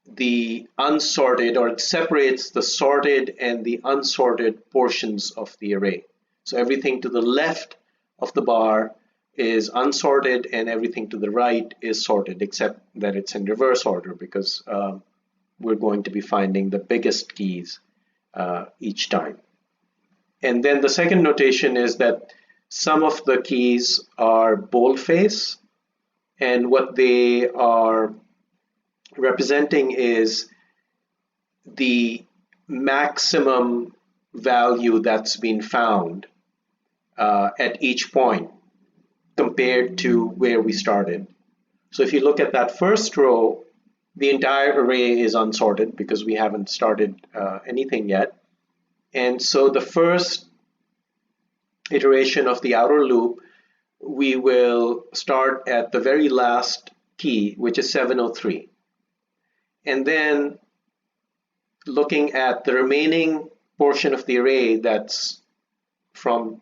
the unsorted, or it separates the sorted and the unsorted portions of the array. So everything to the left of the bar is unsorted, and everything to the right is sorted, except that it's in reverse order, because we're going to be finding the biggest keys each time. And then the second notation is that some of the keys are boldface, and what they are representing is the maximum value that's been found at each point compared to where we started. So if you look at that first row, the entire array is unsorted because we haven't started anything yet. And so the first iteration of the outer loop, we will start at the very last key, which is 703. And then looking at the remaining portion of the array that's from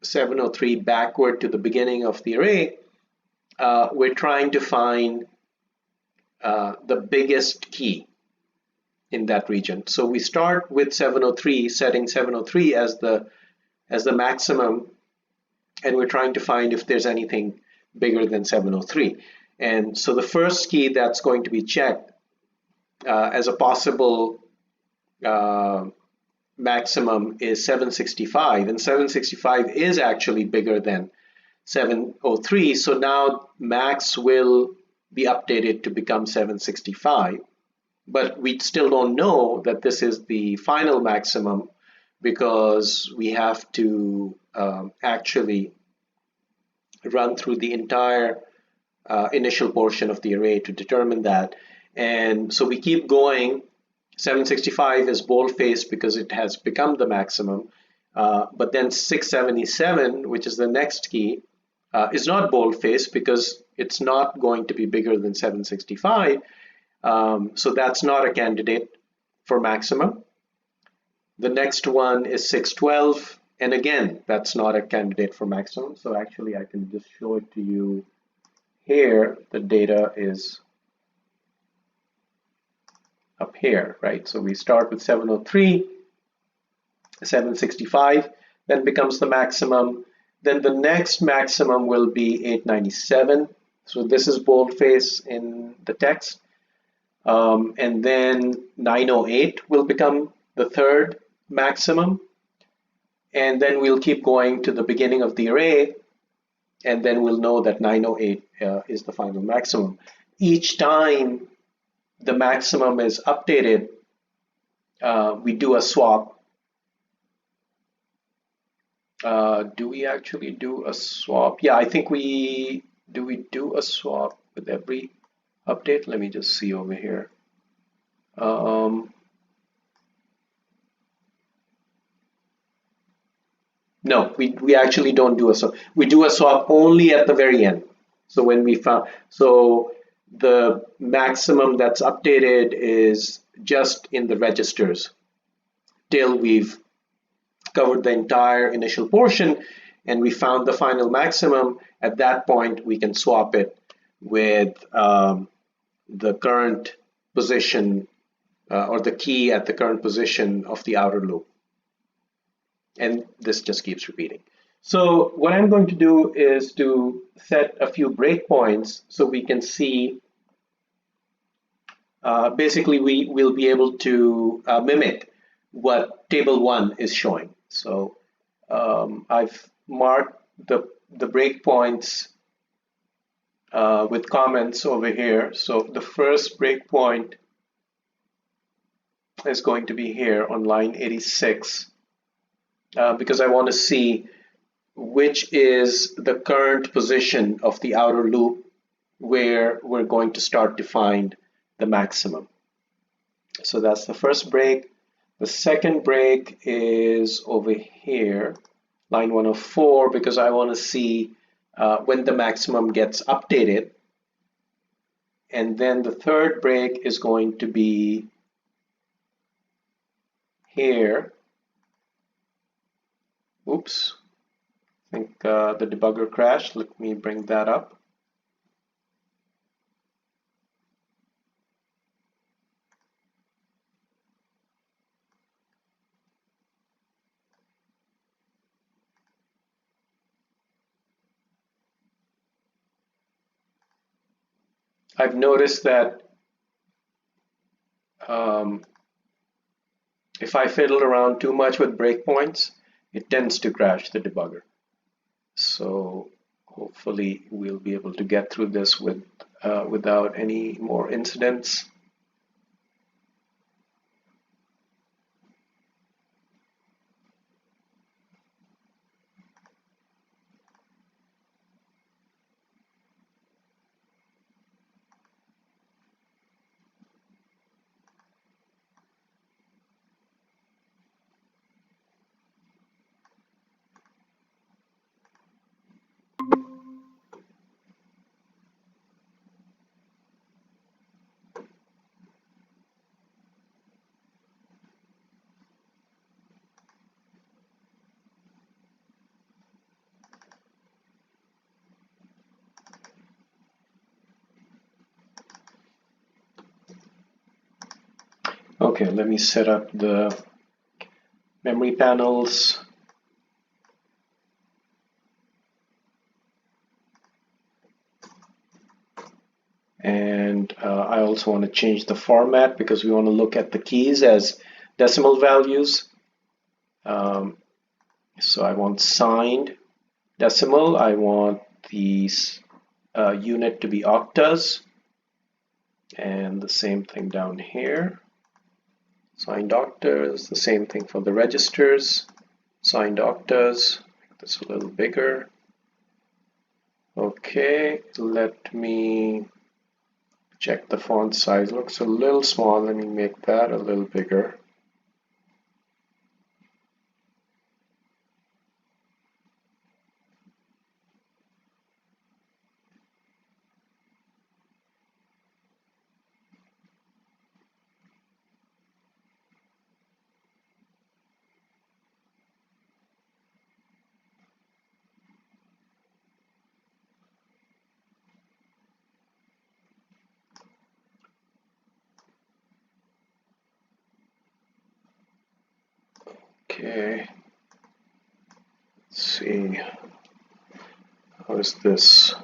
703 backward to the beginning of the array, we're trying to find the biggest key in that region. So we start with 703, setting 703 as the maximum, and we're trying to find if there's anything bigger than 703. And so the first key that's going to be checked as a possible maximum is 765, and 765 is actually bigger than 703. So now max will be updated to become 765. But we still don't know that this is the final maximum because we have to actually run through the entire initial portion of the array to determine that. And so we keep going. 765 is bold-faced because it has become the maximum. But then 677, which is the next key, is not bold-faced because it's not going to be bigger than 765. So that's not a candidate for maximum. The next one is 612, and again, that's not a candidate for maximum. So actually, I can just show it to you here. The data is up here, right? So we start with 703, 765, then becomes the maximum. Then the next maximum will be 897. So this is boldface in the text. And then 908 will become the third maximum. And then we'll keep going to the beginning of the array, and then we'll know that 908 is the final maximum. Each time the maximum is updated, we do a swap. Do we actually do a swap? Yeah, I think we do a swap with every update? Let me just see over here. No, we actually don't do a swap. We do a swap only at the very end. So when we found, so the maximum that's updated is just in the registers till we've covered the entire initial portion and we found the final maximum. At that point, we can swap it with the current position or the key at the current position of the outer loop. And this just keeps repeating. So what I'm going to do is to set a few breakpoints so we can see, basically we will be able to mimic what table 1 is showing. So I've marked the breakpoints with comments over here. So the first breakpoint is going to be here on line 86. Because I want to see which is the current position of the outer loop where we're going to start to find the maximum. So that's the first break. The second break is over here, line 104, because I want to see when the maximum gets updated. And then the third break is going to be here. Oops, I think the debugger crashed. Let me bring that up. I've noticed that if I fiddle around too much with breakpoints, it tends to crash the debugger. So hopefully we'll be able to get through this with without any more incidents. Okay, let me set up the memory panels. And I also want to change the format because we want to look at the keys as decimal values. So I want signed decimal. I want these unit to be octas. And the same thing down here. Signed octaves, the same thing for the registers. Signed octaves, make this a little bigger. Okay, let me check the font size. Looks a little small. Let me make that a little bigger. Okay, let's see, how is this?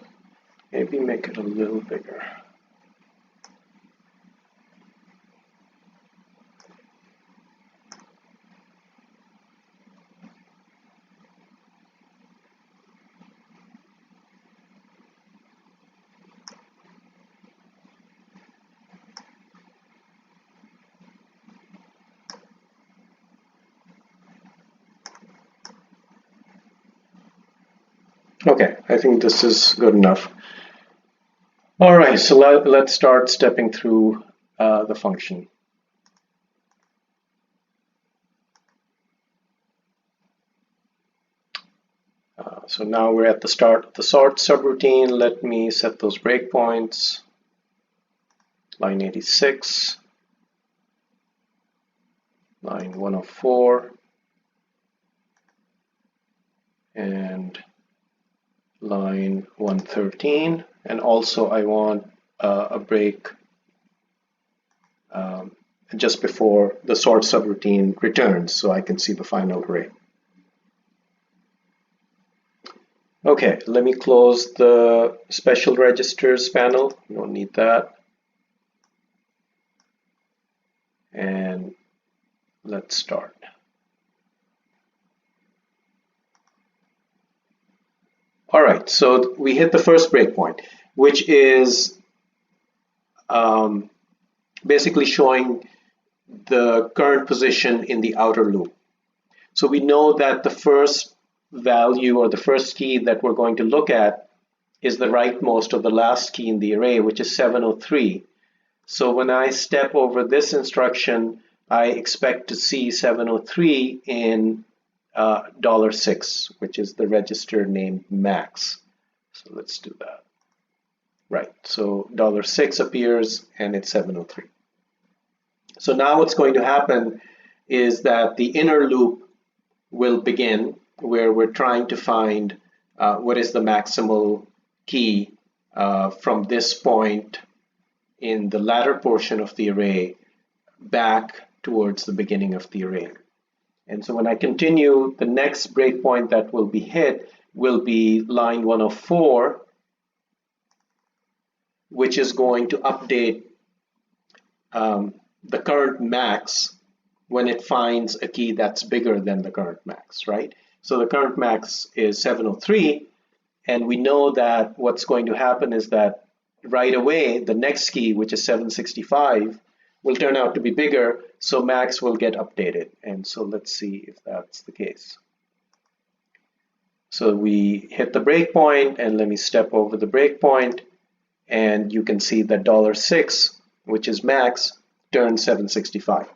Maybe make it a little bigger. Okay, I think this is good enough. All right, so let's start stepping through the function. So now we're at the start of the sort subroutine. Let me set those breakpoints. Line 86, line 104, and line 113. And also I want a break just before the sort subroutine returns so I can see the final array. Okay, let me close the special registers panel. We don't need that. And let's start. All right, so we hit the first breakpoint, which is basically showing the current position in the outer loop. So we know that the first value or the first key that we're going to look at is the rightmost or the last key in the array, which is 703. So when I step over this instruction, I expect to see 703 in $6, which is the register named max. So let's do that. Right, so $6 appears and it's 703. So now what's going to happen is that the inner loop will begin where we're trying to find what is the maximal key from this point in the latter portion of the array back towards the beginning of the array. And so when I continue, the next breakpoint that will be hit will be line 104, which is going to update the current max when it finds a key that's bigger than the current max, right? So the current max is 703, and we know that what's going to happen is that right away, the next key, which is 765, will turn out to be bigger, so max will get updated. And so let's see if that's the case. So we hit the breakpoint, and let me step over the breakpoint, and you can see that $6, which is max, turns 765.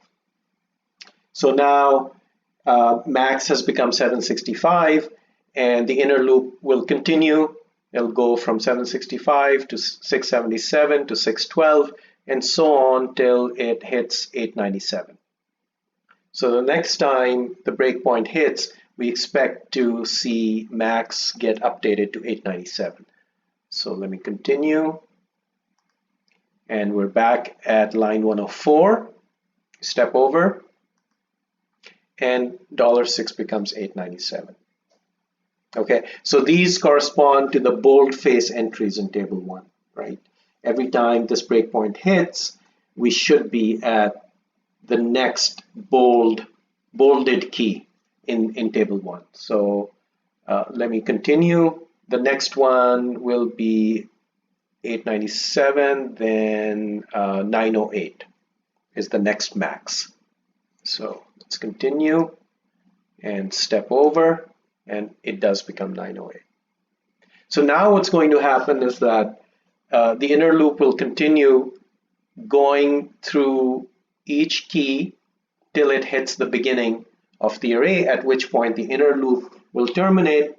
So now max has become 765, and the inner loop will continue. It'll go from 765 to 677 to 612, and so on till it hits 897. So the next time the breakpoint hits, we expect to see max get updated to 897. So let me continue. And we're back at line 104. Step over. And $6 becomes 897. Okay, so these correspond to the boldface entries in table 1, right? Every time this breakpoint hits, we should be at the next bolded key in table 1. So let me continue. The next one will be 897, then 908 is the next max. So let's continue and step over, and it does become 908. So now what's going to happen is that the inner loop will continue going through each key till it hits the beginning of the array, at which point the inner loop will terminate.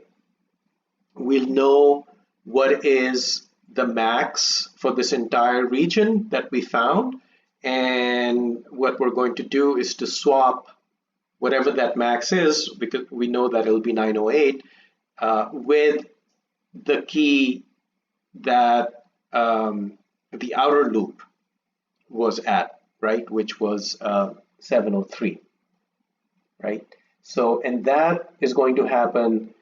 We'll know what is the max for this entire region that we found, and what we're going to do is to swap whatever that max is, because we know that it'll be 908, with the key that the outer loop was at, right, which was 703, right? So, and that is going to happen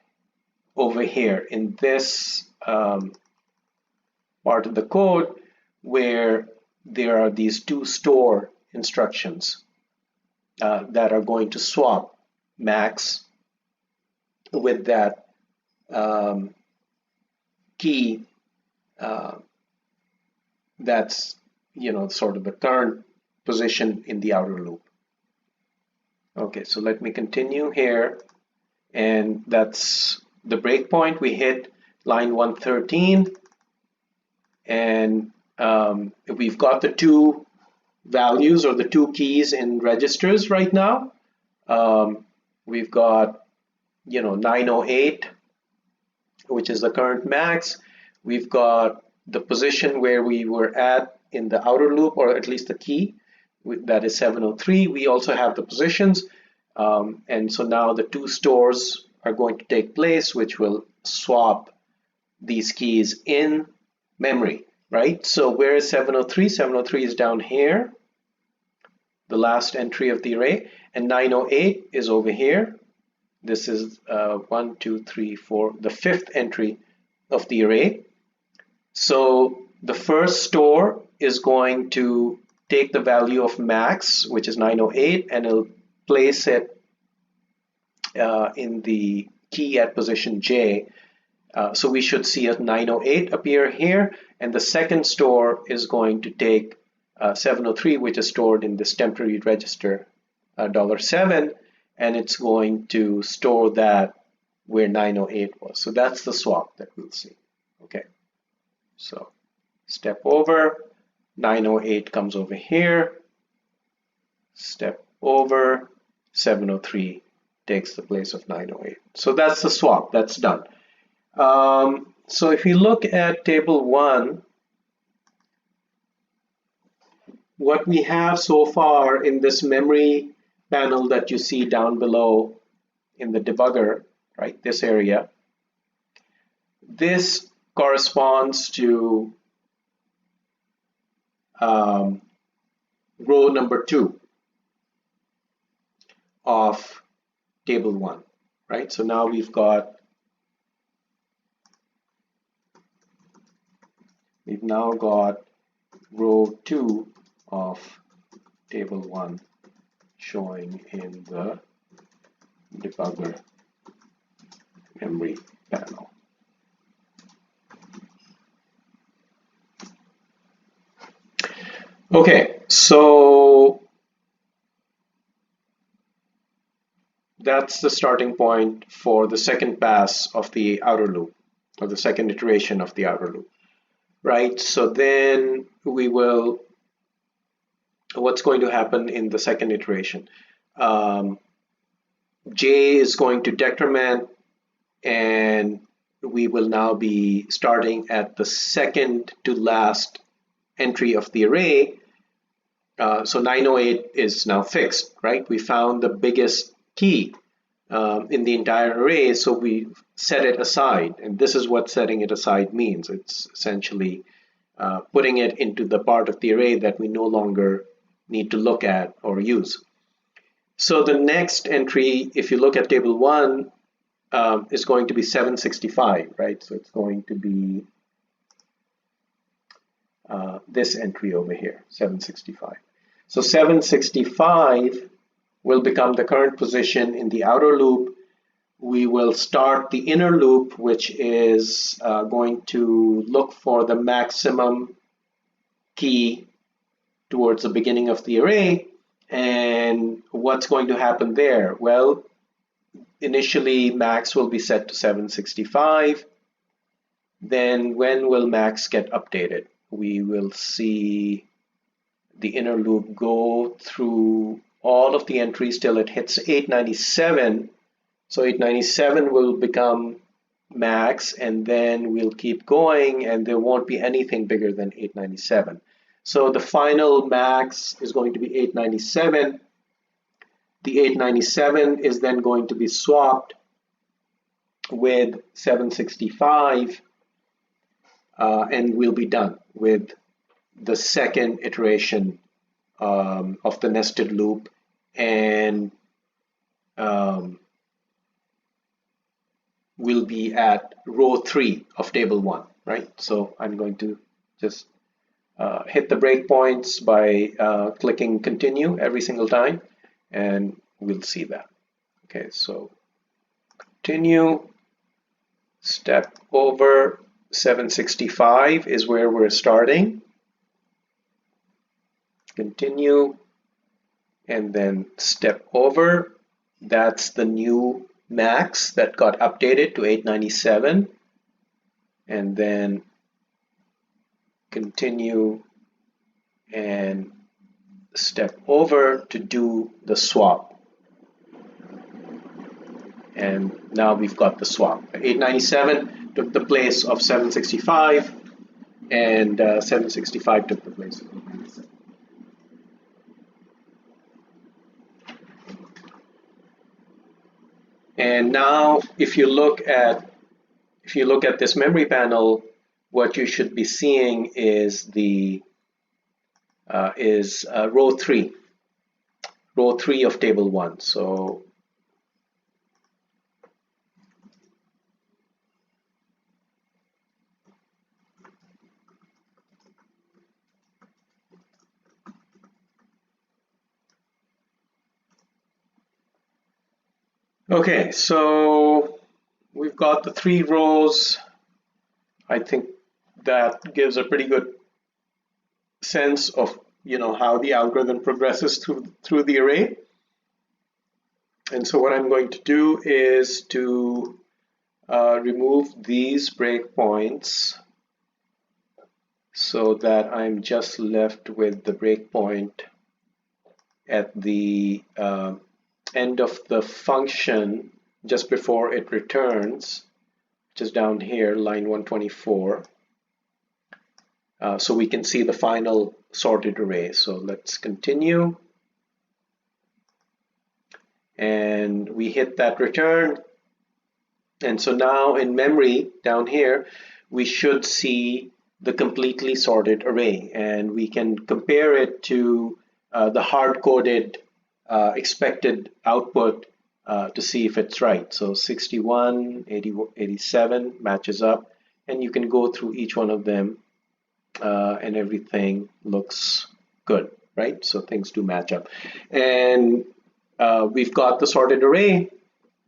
over here in this part of the code where there are these two store instructions that are going to swap max with that key that's, you know, sort of the current position in the outer loop. Okay, so let me continue here, and that's the breakpoint. We hit line 113, and we've got the two values or the two keys in registers right now. We've got, you know, 908, which is the current max. We've got the position where we were at in the outer loop, or at least the key, that is 703. We also have the positions, and so now the two stores are going to take place, which will swap these keys in memory, right? So where is 703? 703 is down here, the last entry of the array, and 908 is over here. This is 1, 2, 3, 4, the fifth entry of the array. So the first store is going to take the value of max, which is 908, and it'll place it in the key at position J. So we should see a 908 appear here, and the second store is going to take 703, which is stored in this temporary register $7, and it's going to store that where 908 was. So that's the swap that we'll see. Okay, so step over, 908 comes over here, step over, 703 takes the place of 908. So that's the swap, that's done. So if you look at table 1, what we have so far in this memory panel that you see down below in the debugger, right, this area, this corresponds to row number 2 of table 1, right? So now we've now got row 2 of table 1 showing in the debugger memory panel. Okay, so that's the starting point for the second pass of the outer loop, or the second iteration of the outer loop, right? So then we will, what's going to happen in the second iteration? J is going to decrement, and we will now be starting at the second to last entry of the array. So 908 is now fixed, right? We found the biggest key in the entire array, so we set it aside, and this is what setting it aside means. It's essentially putting it into the part of the array that we no longer need to look at or use. So the next entry, if you look at table 1, is going to be 765, right? So it's going to be this entry over here, 765. So 765 will become the current position in the outer loop, we will start the inner loop, which is going to look for the maximum key towards the beginning of the array. And what's going to happen there? Well, initially max will be set to 765. Then when will max get updated? We will see the inner loop go through all of the entries till it hits 897. So 897 will become max, and then we'll keep going, and there won't be anything bigger than 897. So the final max is going to be 897. The 897 is then going to be swapped with 765, and we'll be done with the second iteration of the nested loop, and we'll be at row 3 of table 1, right? So I'm going to just hit the breakpoints by clicking continue every single time, and we'll see that. Okay, so continue, step over 765 is where we're starting. Continue, and then step over. That's the new max that got updated to 897, and then continue and step over to do the swap. And now we've got the swap. 897 took the place of 765, and 765 took the place of 897. And now, if you look at this memory panel, what you should be seeing is the row 3 of table 1. So okay, so we've got the 3 rows. I think that gives a pretty good sense of how the algorithm progresses through the array. And so what I'm going to do is to remove these breakpoints so that I'm just left with the breakpoint at the end of the function just before it returns, which is down here, line 124. So we can see the final sorted array. So let's continue. And we hit that return. And so now in memory down here, we should see the completely sorted array. And we can compare it to the hard-coded expected output to see if it's right. So 61, 80, 87 matches up. And you can go through each one of them. And everything looks good, right? So things do match up. And we've got the sorted array.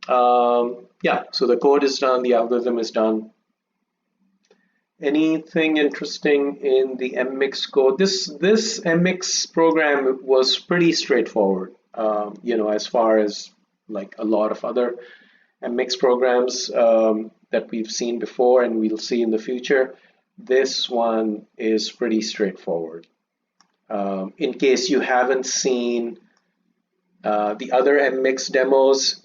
Yeah, so the code is done, the algorithm is done. Anything interesting in the MMIX code? This MMIX program was pretty straightforward, as far as like a lot of other MMIX programs that we've seen before and we'll see in the future. This one is pretty straightforward. In case you haven't seen the other MMIX demos,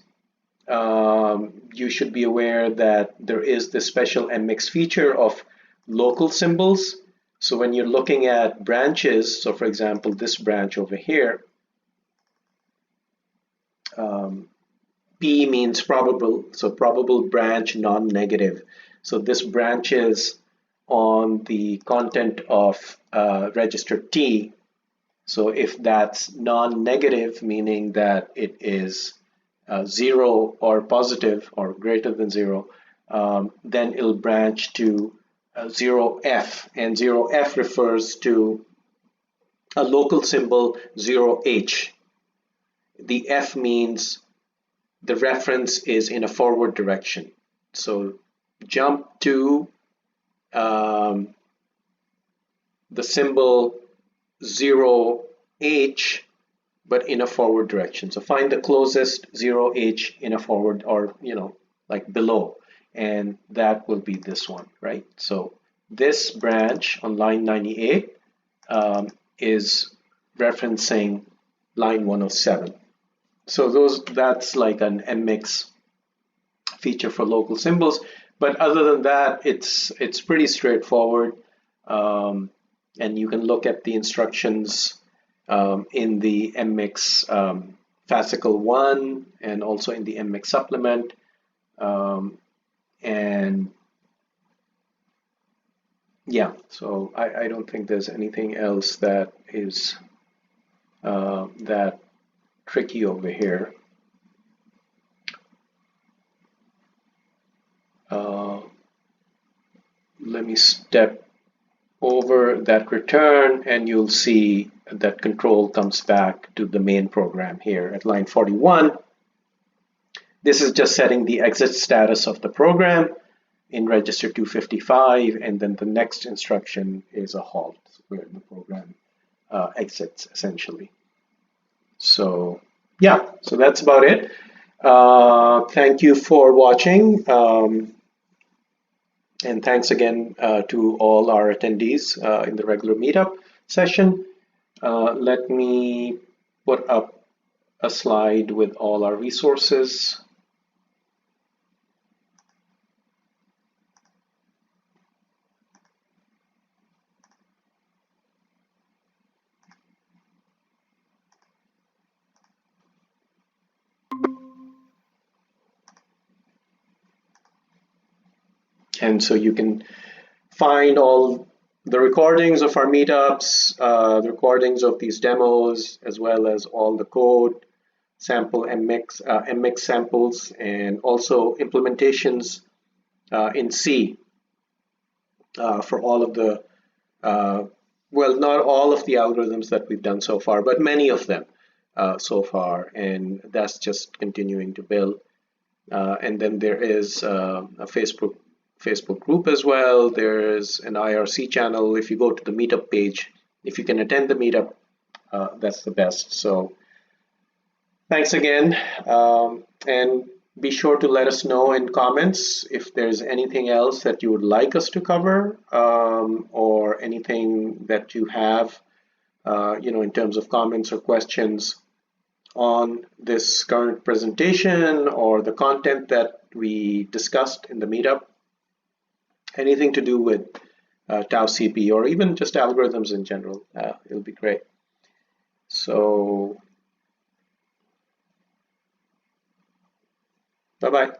you should be aware that there is this special MMIX feature of local symbols. So when you're looking at branches, so for example, this branch over here, P means probable, so probable branch non-negative. So this branches on the content of register T. So if that's non-negative, meaning that it is 0 or positive or greater than 0, then it'll branch to 0F, and 0F refers to a local symbol 0H. The F means the reference is in a forward direction. So jump to the symbol 0h, but in a forward direction. So find the closest 0h in a forward, or like below, and that will be this one, right? So this branch on line 98 is referencing line 107. So that's like an MMIX feature for local symbols. But other than that, it's pretty straightforward, and you can look at the instructions in the MMIX Fascicle 1 and also in the MMIX Supplement. And yeah, so I don't think there's anything else that is that tricky over here. Let me step over that return, and you'll see that control comes back to the main program here at line 41. This is just setting the exit status of the program in register 255, and then the next instruction is a halt, where the program exits essentially. So yeah, so that's about it. Thank you for watching. And thanks again to all our attendees in the regular meetup session. Let me put up a slide with all our resources. And so you can find all the recordings of our meetups, the recordings of these demos, as well as all the code, sample MMIX samples, and also implementations in C for all of the, well, not all of the algorithms that we've done so far, but many of them so far, and that's just continuing to build. And then there is a Facebook group as well. There's an IRC channel. If you go to the meetup page, if you can attend the meetup, that's the best. So thanks again, and be sure to let us know in comments if there's anything else that you would like us to cover, or anything that you have, in terms of comments or questions on this current presentation or the content that we discussed in the meetup. Anything to do with TAOCP or even just algorithms in general, it'll be great. So, bye-bye.